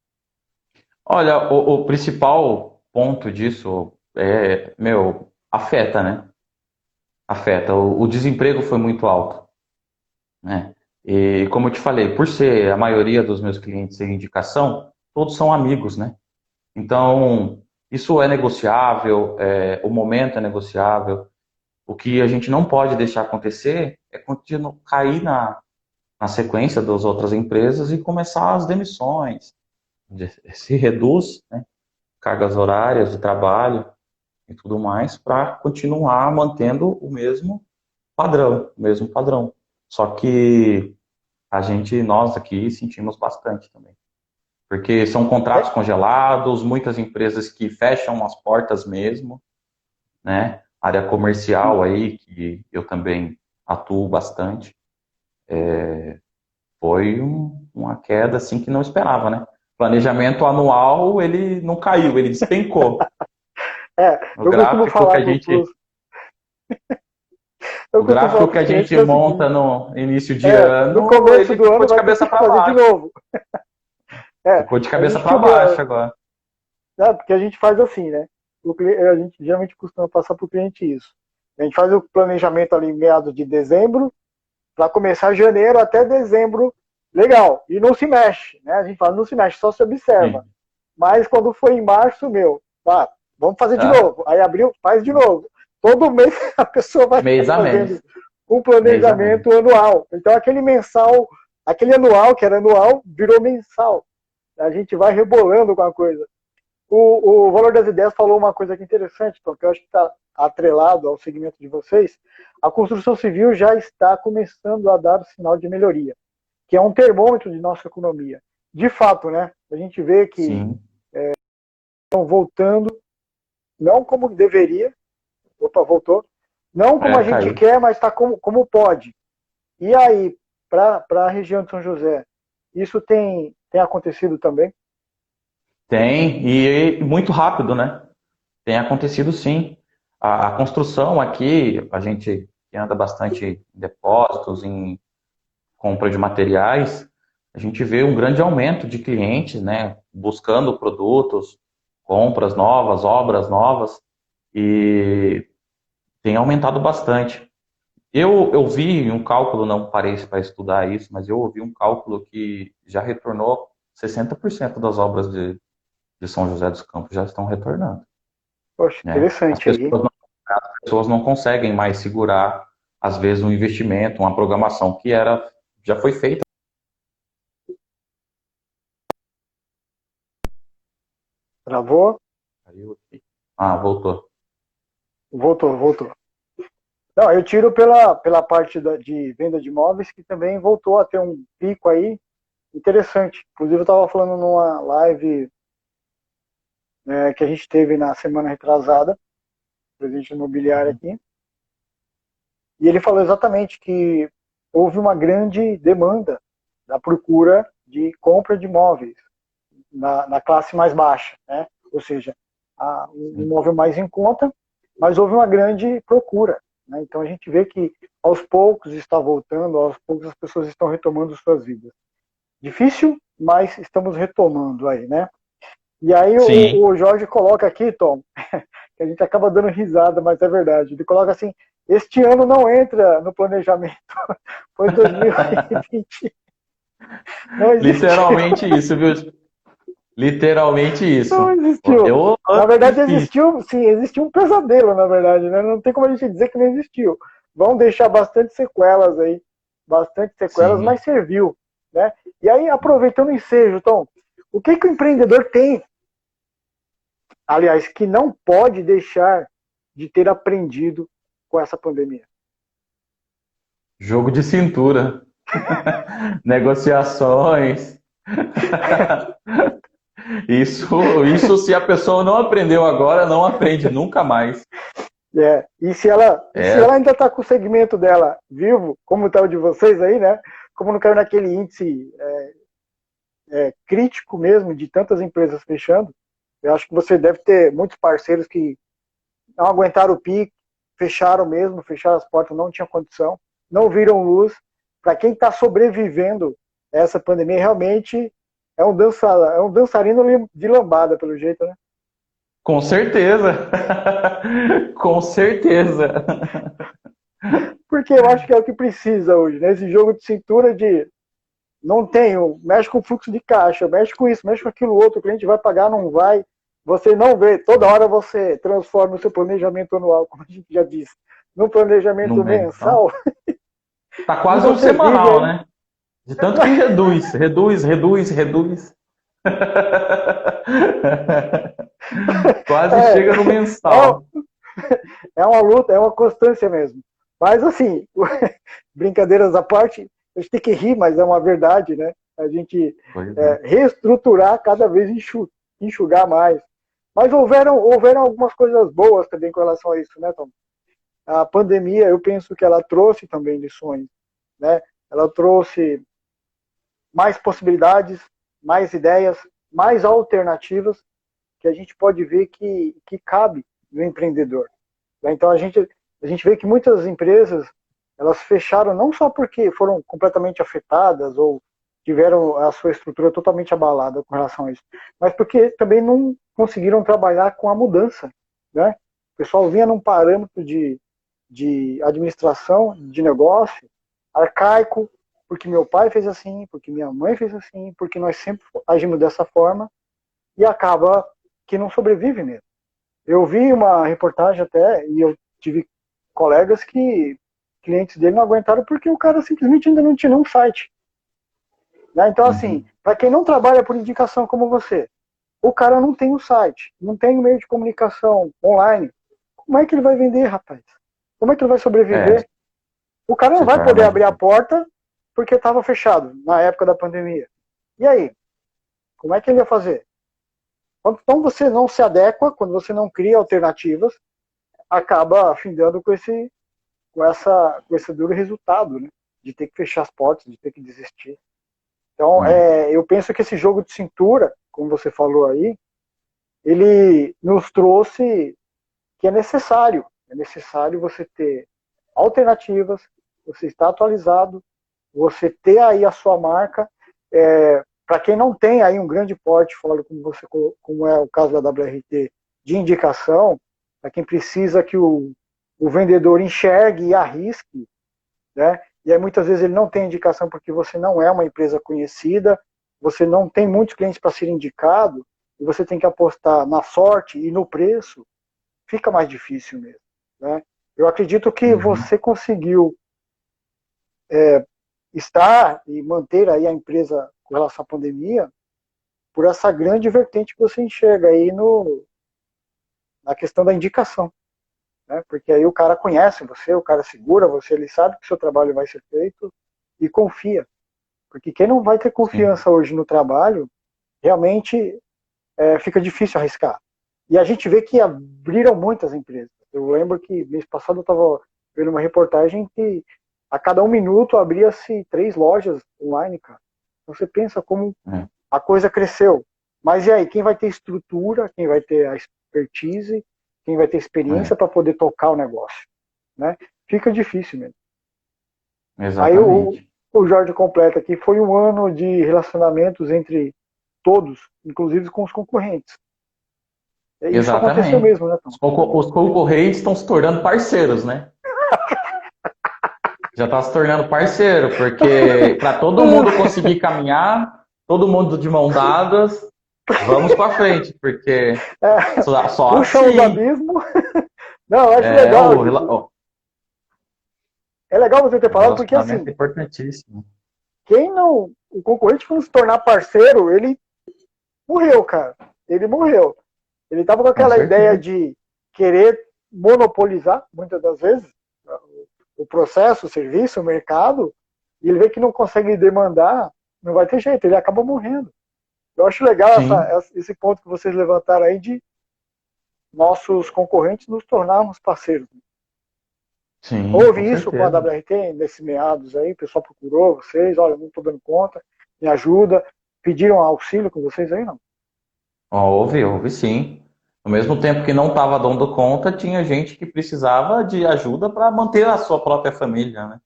Olha, o principal ponto disso é, meu, afeta, né? Afeta. O desemprego foi muito alto, né? E como eu te falei, por ser a maioria dos meus clientes em indicação, todos são amigos, né? Então, isso é negociável, o momento é negociável. O que a gente não pode deixar acontecer é continuar cair na sequência das outras empresas e começar as demissões. Se reduz, né, cargas horárias de trabalho e tudo mais para continuar mantendo o mesmo padrão. Só que nós aqui sentimos bastante também. Porque são É, contratos congelados, muitas empresas que fecham as portas mesmo, né? Área comercial aí, que eu também atuo bastante, foi uma queda assim que não esperava, né? Planejamento anual, ele não caiu, ele despencou. O eu costumo gráfico que falar a gente, eu o costumo falar gráfico que para os a clientes gente que é o monta seguinte, no início de no ano, começo ele do ficou ano de vai ter cabeça que para fazer de baixo. novo. Ficou de A cabeça gente para tinha, baixo agora. porque a gente faz assim, né? A gente geralmente costuma passar para o cliente isso. A gente faz o planejamento ali em meados de dezembro, para começar janeiro até dezembro, legal. E não se mexe, né? A gente fala, não se mexe, só se observa. Sim. Mas quando foi em março, vamos fazer de Tá. novo. Aí abril, faz de novo. Todo mês a pessoa vai Mês a fazendo mês. um Mês a mês. planejamento anual. Então aquele mensal, aquele anual, que era anual, virou mensal. A gente vai rebolando com a coisa. O Valor das Ideias falou uma coisa aqui interessante, Tom, que eu acho que está atrelado ao segmento de vocês. A construção civil já está começando a dar o sinal de melhoria, que é um termômetro de nossa economia. De fato, né? A gente vê que Sim. estão voltando, não como deveria, opa, voltou, não como a gente Caiu. quer, mas está como pode. E aí, para a região de São José, isso tem acontecido também? Tem, e muito rápido, né? Tem acontecido sim. A construção aqui, a gente que anda bastante em depósitos, em compra de materiais, a gente vê um grande aumento de clientes, né? Buscando produtos, compras novas, obras novas, e tem aumentado bastante. Eu vi um cálculo, não parei para estudar isso, mas eu ouvi um cálculo que já retornou 60% das obras de São José dos Campos já estão retornando, Poxa, né? As interessante aí. pessoas não conseguem mais segurar, às vezes, um investimento, uma programação que já foi feita. Travou? Ah, voltou. Voltou. Não, eu tiro pela parte de venda de imóveis, que também voltou a ter um pico aí interessante. Inclusive, eu estava falando numa live que a gente teve na semana retrasada, presente imobiliário Uhum. aqui, e ele falou exatamente que houve uma grande demanda da procura de compra de imóveis na classe mais baixa, né? Ou seja, um Sim. imóvel mais em conta, mas houve uma grande procura, né? Então a gente vê que aos poucos está voltando, aos poucos as pessoas estão retomando suas vidas. Difícil, mas estamos retomando aí, né? E aí Sim. o Jorge coloca aqui, Tom, que a gente acaba dando risada, mas é verdade. Ele coloca assim: este ano não entra no planejamento, foi 2020, não existiu, Literalmente isso, viu? Literalmente não isso. existiu. Eu Na ando verdade, difícil. existiu, sim, existiu um pesadelo, na verdade, né? Não tem como a gente dizer que não existiu. Vão deixar bastante sequelas aí, bastante sequelas, Sim. mas serviu, né? E aí, aproveitando o ensejo, Tom, o que o empreendedor tem, aliás, que não pode deixar de ter aprendido com essa pandemia? Jogo de cintura. Negociações. Isso se a pessoa não aprendeu agora, não aprende nunca mais. E se É, ela ainda está com o segmento dela vivo, como está o de vocês aí, né? Como não caiu naquele índice crítico mesmo de tantas empresas fechando, eu acho que você deve ter muitos parceiros que não aguentaram o pique, fecharam mesmo, fecharam as portas, não tinham condição, não viram luz. Para quem está sobrevivendo a essa pandemia, realmente é um dançarino de lambada, pelo jeito, né? com certeza. Com certeza. Porque eu acho que é o que precisa hoje, né? Esse jogo de cintura de não tenho, mexe com o fluxo de caixa, mexe com isso, mexe com aquilo outro, o cliente vai pagar, não vai. Você não vê, toda hora você transforma o seu planejamento anual, como a gente já disse, num No planejamento mês. Então, mensal tá e quase um você vive semanal, aí. né? De tanto que reduz, reduz, reduz, reduz. Quase É, chega no é, mensal. é uma luta, é uma constância mesmo. Mas assim, brincadeiras à parte, a gente tem que rir, mas é uma verdade, né? A gente Pois é. reestruturar cada vez enxugar mais. Mas houveram algumas coisas boas também com relação a isso, né, Tom? A pandemia, eu penso que ela trouxe também lições, né? Ela trouxe mais possibilidades, mais ideias, mais alternativas que a gente pode ver que cabe no empreendedor. Então a gente vê que muitas empresas elas fecharam não só porque foram completamente afetadas ou tiveram a sua estrutura totalmente abalada com relação a isso, mas porque também não conseguiram trabalhar com a mudança, né? O pessoal vinha num parâmetro de de administração de negócio arcaico, porque meu pai fez assim, porque minha mãe fez assim, porque nós sempre agimos dessa forma, e acaba que não sobrevive mesmo. Eu vi uma reportagem até, e eu tive colegas que clientes dele não aguentaram porque o cara simplesmente ainda não tinha um site. Né? Então, assim, para quem não trabalha por indicação como você, o cara não tem um site, não tem um meio de comunicação online. Como é que ele vai vender, rapaz? Como é que ele vai sobreviver? O cara não Se vai torna poder mais abrir a difícil. porta porque estava fechado na época da pandemia. E aí? Como é que ele ia fazer? Então você não se adequa, quando você não cria alternativas, acaba afindando com esse duro resultado, né? De ter que fechar as portas, de ter que desistir. Então, eu penso que esse jogo de cintura, como você falou aí, ele nos trouxe que é necessário você ter alternativas, você estar atualizado, você ter aí a sua marca. Para quem não tem aí um grande portfólio, como é o caso da WRT, de indicação, para quem precisa que o vendedor enxergue e arrisque, né? E aí muitas vezes ele não tem indicação porque você não é uma empresa conhecida, você não tem muitos clientes para ser indicado, e você tem que apostar na sorte e no preço, fica mais difícil mesmo. Né? Eu acredito que você conseguiu estar e manter aí a empresa com relação à pandemia por essa grande vertente que você enxerga aí na questão da indicação. Né? Porque aí o cara conhece você, o cara segura você, ele sabe que o seu trabalho vai ser feito e confia. Porque quem não vai ter Sim. confiança hoje no trabalho, realmente fica difícil arriscar. E a gente vê que abriram muitas empresas. Eu lembro que mês passado eu estava vendo uma reportagem que a cada 1 minuto abria-se 3 lojas online, cara. Então você pensa como a coisa cresceu. Mas e aí, quem vai ter estrutura, quem vai ter a expertise, quem vai ter experiência para poder tocar o negócio? Né? Fica difícil mesmo. Aí Exatamente. o Jorge completa aqui, foi um ano de relacionamentos entre todos, inclusive com os concorrentes. Isso aconteceu Exatamente. mesmo, né, Tom? Os concorrentes estão se tornando parceiros, né? Já está se tornando parceiro, porque para todo mundo conseguir caminhar, todo mundo de mão dadas, vamos para frente, porque só Puxa os assim. abismos. Não, eu acho É, legal. É legal você ter o falado, porque relacionamento assim, é importantíssimo. quem não. O concorrente, quando se tornar parceiro, ele morreu, cara. Ele morreu. Ele estava com Com aquela ideia certeza. de querer monopolizar, muitas das vezes, o processo, o serviço, o mercado, e ele vê que não consegue demandar, não vai ter jeito, ele acaba morrendo. Eu acho legal Sim, esse ponto que vocês levantaram aí de nossos concorrentes nos tornarmos parceiros. sim, com Houve isso com a certeza. WRT nesse meados aí, o pessoal procurou vocês, olha, não estou dando conta, me ajuda. Pediram auxílio com vocês aí, não? Houve sim. Ao mesmo tempo que não estava dando conta, tinha gente que precisava de ajuda para manter a sua própria família, né?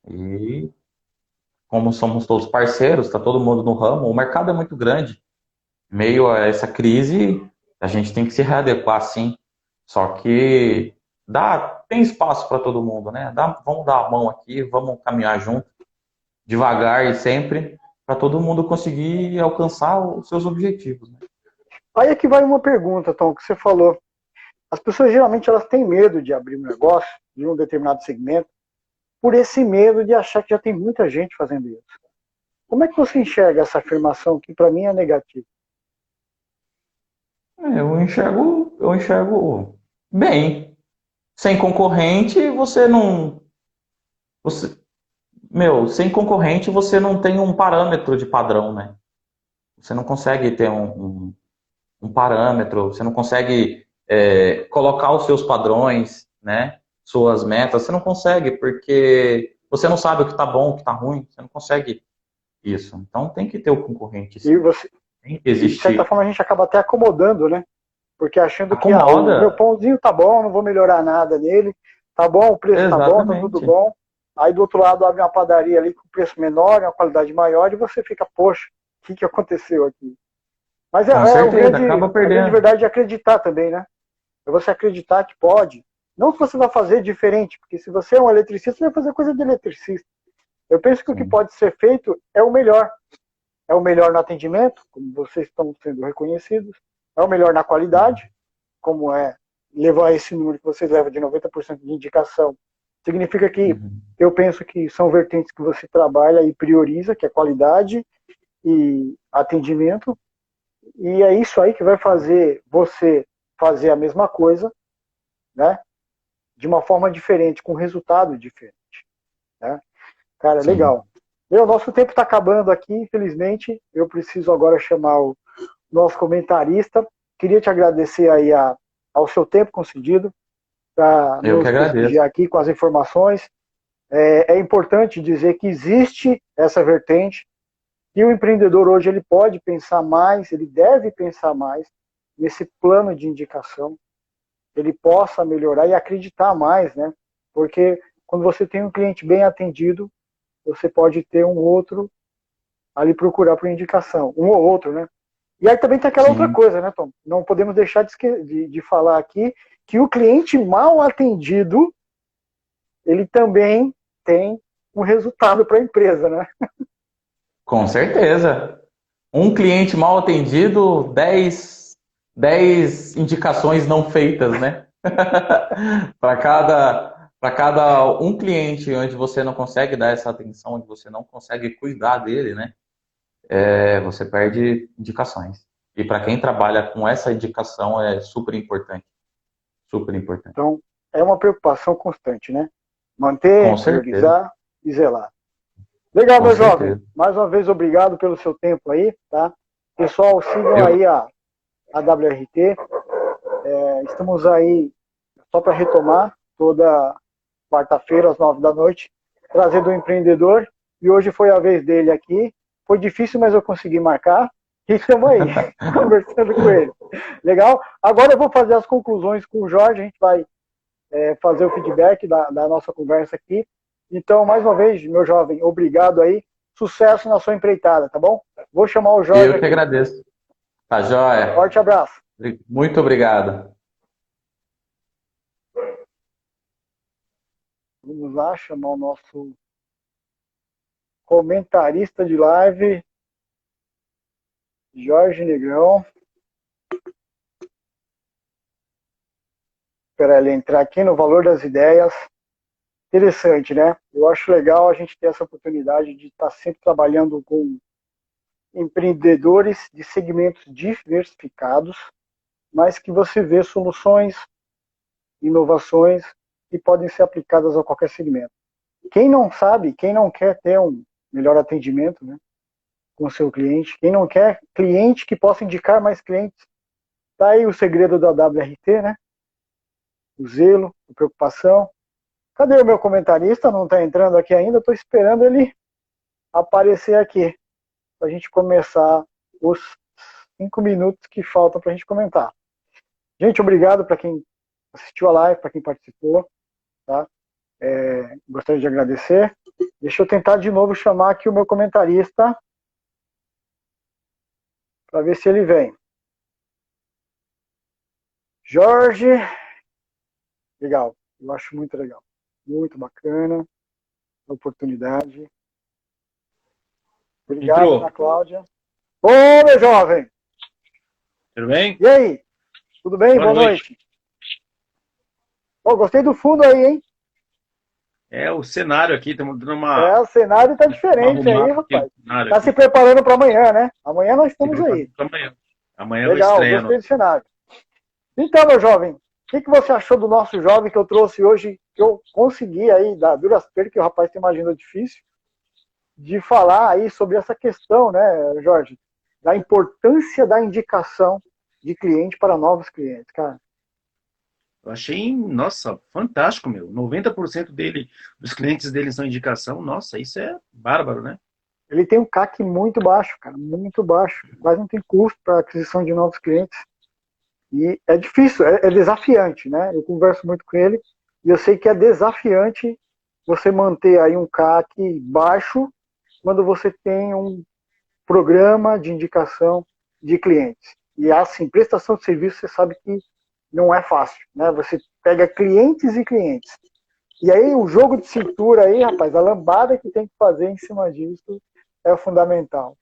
E como somos todos parceiros, está todo mundo no ramo, o mercado é muito grande. Meio a essa crise, a gente tem que se readequar, sim. Só que tem espaço para todo mundo, né? Vamos dar a mão aqui, vamos caminhar junto, devagar e sempre, para todo mundo conseguir alcançar os seus objetivos, né? Aí é que vai uma pergunta, Tom, que você falou. As pessoas geralmente elas têm medo de abrir um negócio de um determinado segmento por esse medo de achar que já tem muita gente fazendo isso. Como é que você enxerga essa afirmação que para mim é negativa? Eu enxergo bem. Sem concorrente, você não. Você, sem concorrente, você não tem um parâmetro de padrão, né? Você não consegue ter um parâmetro, você não consegue colocar os seus padrões, né? Suas metas, você não consegue, porque você não sabe o que está bom, o que está ruim, você não consegue isso. Então tem que ter o concorrente, E, sim. você, Tem que e de certa existir. forma a gente acaba até acomodando, né? Porque achando que o meu Acomoda, pãozinho tá bom, não vou melhorar nada nele, tá bom, o preço tá bom, tá tudo exatamente. bom. Aí do outro lado abre uma padaria ali com preço menor, uma qualidade maior, e você fica, poxa, o que aconteceu aqui? Mas Com certeza, acaba a grande perdendo. verdade é acreditar também, né? É você acreditar que pode, Não que você vai fazer diferente, porque se você é um eletricista, você vai fazer coisa de eletricista. Eu penso que o que Sim. pode ser feito é o melhor. É o melhor no atendimento, como vocês estão sendo reconhecidos. É o melhor na Uhum. qualidade, como é levar esse número que vocês levam de 90% de indicação. Significa que Uhum. eu penso que são vertentes que você trabalha e prioriza, que é qualidade e atendimento. E é isso aí que vai fazer você fazer a mesma coisa, né? De uma forma diferente, com resultado diferente, né? Cara, Sim. legal. Meu, nosso tempo está acabando aqui, infelizmente. Eu preciso agora chamar o nosso comentarista. Queria te agradecer aí ao seu tempo concedido para Eu que nos agradeço. prestigiar aqui com as informações. É importante dizer que existe essa vertente e o empreendedor hoje ele pode pensar mais, ele deve pensar mais nesse plano de indicação, ele possa melhorar e acreditar mais, né? Porque quando você tem um cliente bem atendido, você pode ter um outro ali procurar por indicação, um ou outro, né? E aí também tem aquela outra Sim. coisa, né, Tom? Não podemos deixar de falar aqui que o cliente mal atendido, ele também tem um resultado para a empresa, né? Com certeza. Um cliente mal atendido, 10 indicações não feitas, né? Para cada um cliente onde você não consegue dar essa atenção, onde você não consegue cuidar dele, né? Você perde indicações. E para quem trabalha com essa indicação é super importante. Super importante. Então, é uma preocupação constante, né? Com Manter, certeza. priorizar e zelar. Legal, Com meu jovem. certeza. Mais uma vez, obrigado pelo seu tempo aí, tá? Pessoal, sigam Eu, aí a WRT. Estamos aí, só para retomar, toda quarta-feira, às 9 da noite, trazendo o empreendedor. E hoje foi a vez dele aqui. Foi difícil, mas eu consegui marcar. E estamos aí, conversando com ele. Legal? Agora eu vou fazer as conclusões com o Jorge. A gente vai fazer o feedback da nossa conversa aqui. Então, mais uma vez, meu jovem, obrigado aí. Sucesso na sua empreitada, tá bom? Vou chamar o Jorge eu que aqui. agradeço. Tá joia? Forte abraço. Muito obrigado. Vamos lá chamar o nosso comentarista de live, Jorge Negrão. Para ele entrar aqui no Valor das Ideias. Interessante, né? Eu acho legal a gente ter essa oportunidade de estar sempre trabalhando com empreendedores de segmentos diversificados, mas que você vê soluções, inovações que podem ser aplicadas a qualquer segmento. Quem não sabe, quem não quer ter um melhor atendimento, né, com o seu cliente, quem não quer cliente que possa indicar mais clientes, tá aí o segredo da WRT, né? O zelo, a preocupação. Cadê o meu comentarista? Não está entrando aqui ainda, estou esperando ele aparecer aqui, para a gente começar os 5 minutos que faltam para a gente comentar. Gente, obrigado para quem assistiu a live, para quem participou, tá? Gostaria de agradecer. Deixa eu tentar de novo chamar aqui o meu comentarista, para ver se ele vem. Jorge, legal, eu acho muito legal, muito bacana a oportunidade. Obrigado, Ana Entrou. Cláudia. Ô, meu jovem, Tudo bem? e aí? Tudo bem? Boa Boa noite. noite. Oh, gostei do fundo aí, hein? É o cenário aqui, estamos dando O cenário tá uma diferente aí, arrumada aqui no rapaz. cenário Tá se aqui. preparando para amanhã, né? Amanhã nós Se estamos aí. preparando para amanhã. Amanhã eu Legal, estreia. gostei do cenário. Então, meu jovem, o que você achou do nosso jovem que eu trouxe hoje, que eu consegui aí, da duras penas, que o rapaz tem uma agenda difícil, de falar aí sobre essa questão, né, Jorge, da importância da indicação de cliente para novos clientes, cara. Eu achei, nossa, fantástico, meu. 90% dos clientes dele são indicação. Nossa, isso é bárbaro, né? Ele tem um CAC muito baixo, cara, muito baixo. Quase não tem custo para aquisição de novos clientes. E é difícil, é desafiante, né? Eu converso muito com ele e eu sei que é desafiante você manter aí um CAC baixo quando você tem um programa de indicação de clientes. E assim, prestação de serviço, você sabe que não é fácil, né? Você pega clientes e clientes. E aí o jogo de cintura aí, rapaz, a lambada que tem que fazer em cima disso é fundamental.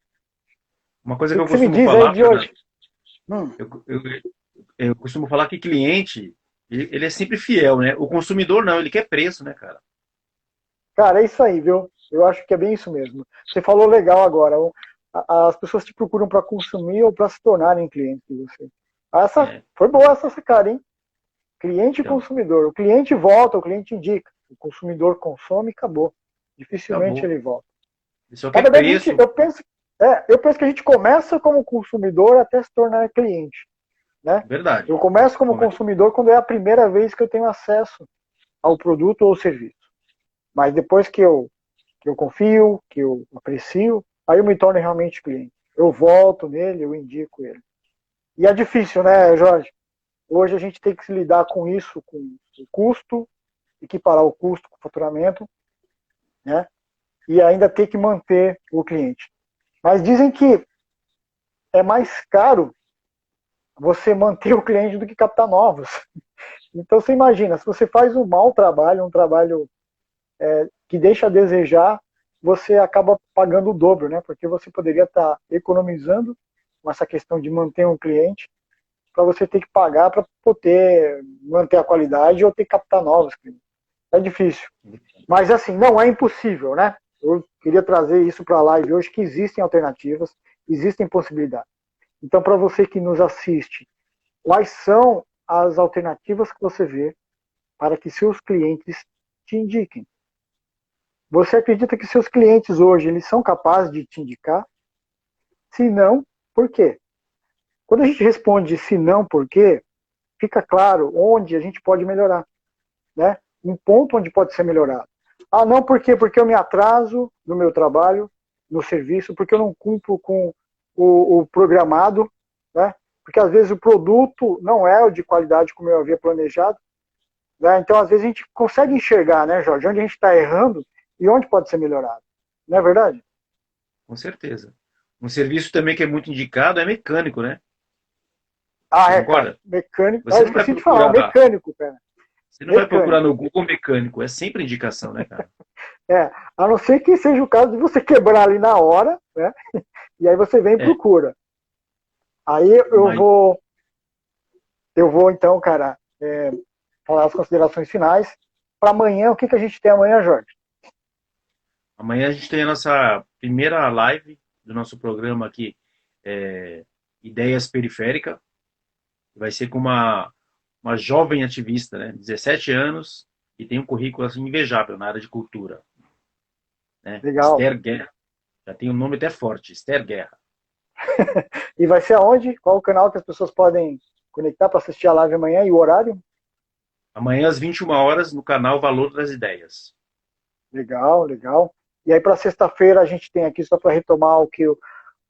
Uma coisa E que o eu que você me costumo diz aí falar, de Fernando, hoje? Hum, eu costumo falar que cliente, ele é sempre fiel, né? O consumidor não, ele quer preço, né, cara? cara, é isso aí, viu? Eu acho que é bem isso mesmo. Você falou legal agora. As pessoas te procuram para consumir ou para se tornarem clientes de você. Essa É, foi boa essa sacada, hein? Cliente e então, consumidor. O cliente volta, o cliente indica. O consumidor consome e acabou. Dificilmente acabou. ele volta. Ele só Na quer verdade, preço, eu penso que a gente começa como consumidor até se tornar cliente, né? verdade. Eu começo como Como é? consumidor quando é a primeira vez que eu tenho acesso ao produto ou serviço. Mas depois que eu confio, que eu aprecio, aí eu me torno realmente cliente. Eu volto nele, eu indico ele. E é difícil, né, Jorge? Hoje a gente tem que se lidar com isso, com o custo, equiparar o custo com o faturamento, né? E ainda ter que manter o cliente. Mas dizem que é mais caro você manter o cliente do que captar novos. Então você imagina, se você faz um mau trabalho, um trabalho que deixa a desejar, você acaba pagando o dobro, né? Porque você poderia estar economizando com essa questão de manter um cliente para você ter que pagar para poder manter a qualidade ou ter que captar novos clientes. É difícil. Mas assim, não é impossível, né? Eu queria trazer isso para a live hoje, que existem alternativas, existem possibilidades. Então, para você que nos assiste, quais são as alternativas que você vê para que seus clientes te indiquem? Você acredita que seus clientes hoje eles são capazes de te indicar? Se não, por quê? Quando a gente responde se não, por quê, fica claro onde a gente pode melhorar, né? Um ponto onde pode ser melhorado. Ah, não, por quê? Porque eu me atraso no meu trabalho, no serviço, porque eu não cumpro com o programado, né? Porque às vezes o produto não é o de qualidade como eu havia planejado, né? Então às vezes a gente consegue enxergar, né, Jorge, onde a gente está errando e onde pode ser melhorado. Não é verdade? Com certeza. Um serviço também que é muito indicado é mecânico, né? Ah, Você é, cara, concorda? mecânico. Ah, Você eu não vai esqueci de falar, o procurar, mecânico, cara. você não vai procurar Mecânico. no Google mecânico, é sempre indicação, né, cara? É, a não ser que seja o caso de você quebrar ali na hora, né? E aí você vem e É, procura. Aí mas eu vou então, cara, falar as considerações finais. Para amanhã, o que a gente tem amanhã, Jorge? amanhã a gente tem a nossa primeira live do nosso programa aqui, é, Ideias Periférica. Vai ser com uma jovem ativista, né? 17 anos e tem um currículo assim, invejável na área de cultura, né? Legal. Esther Guerra. Já tem um nome até forte, Esther Guerra. E vai ser aonde? Qual o canal que as pessoas podem conectar para assistir a live amanhã e o horário? Amanhã às 21 horas no canal Valor das Ideias. Legal, legal. E aí para sexta-feira a gente tem aqui, só para retomar o que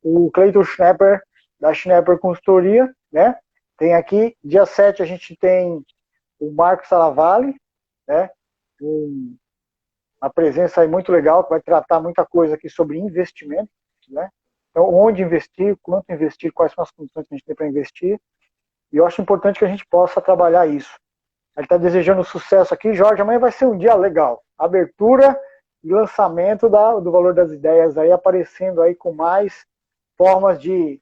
o Cleiton Schnepper, da Schnepper Consultoria, né? Tem aqui, dia 7 a gente tem o Marcos Salavalli, né? Uma presença aí muito legal, que vai tratar muita coisa aqui sobre investimento, né? Então, onde investir, quanto investir, quais são as condições que a gente tem para investir. E eu acho importante que a gente possa trabalhar isso. Ele está desejando sucesso aqui. Jorge, amanhã vai ser um dia legal. Abertura e lançamento do Valor das Ideias aí, aparecendo aí com mais formas de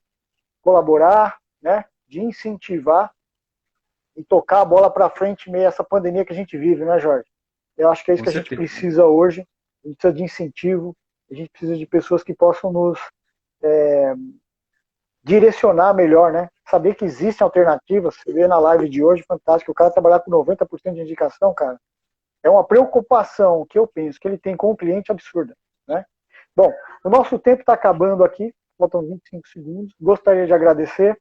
colaborar, né? De incentivar e tocar a bola para frente meio essa pandemia que a gente vive, né, Jorge? Eu acho que é isso Com que a gente certeza. precisa hoje. A gente precisa de incentivo, a gente precisa de pessoas que possam nos direcionar melhor, né? Saber que existem alternativas. Você vê na live de hoje, fantástico, o cara trabalhar com 90% de indicação, cara, é uma preocupação que eu penso que ele tem com o cliente absurda, né? Bom, o nosso tempo está acabando aqui, faltam 25 segundos. Gostaria de agradecer.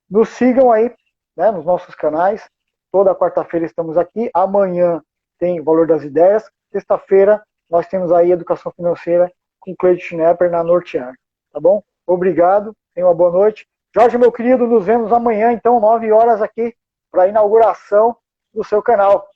Nos sigam aí, né, nos nossos canais. Toda quarta-feira estamos aqui. Amanhã tem Valor das Ideias. Sexta-feira nós temos aí Educação Financeira com Cleiton Schnepper na Nortear. Tá bom? Obrigado. Tenha uma boa noite. Jorge, meu querido, nos vemos amanhã, então, 9 horas aqui, para a inauguração do seu canal.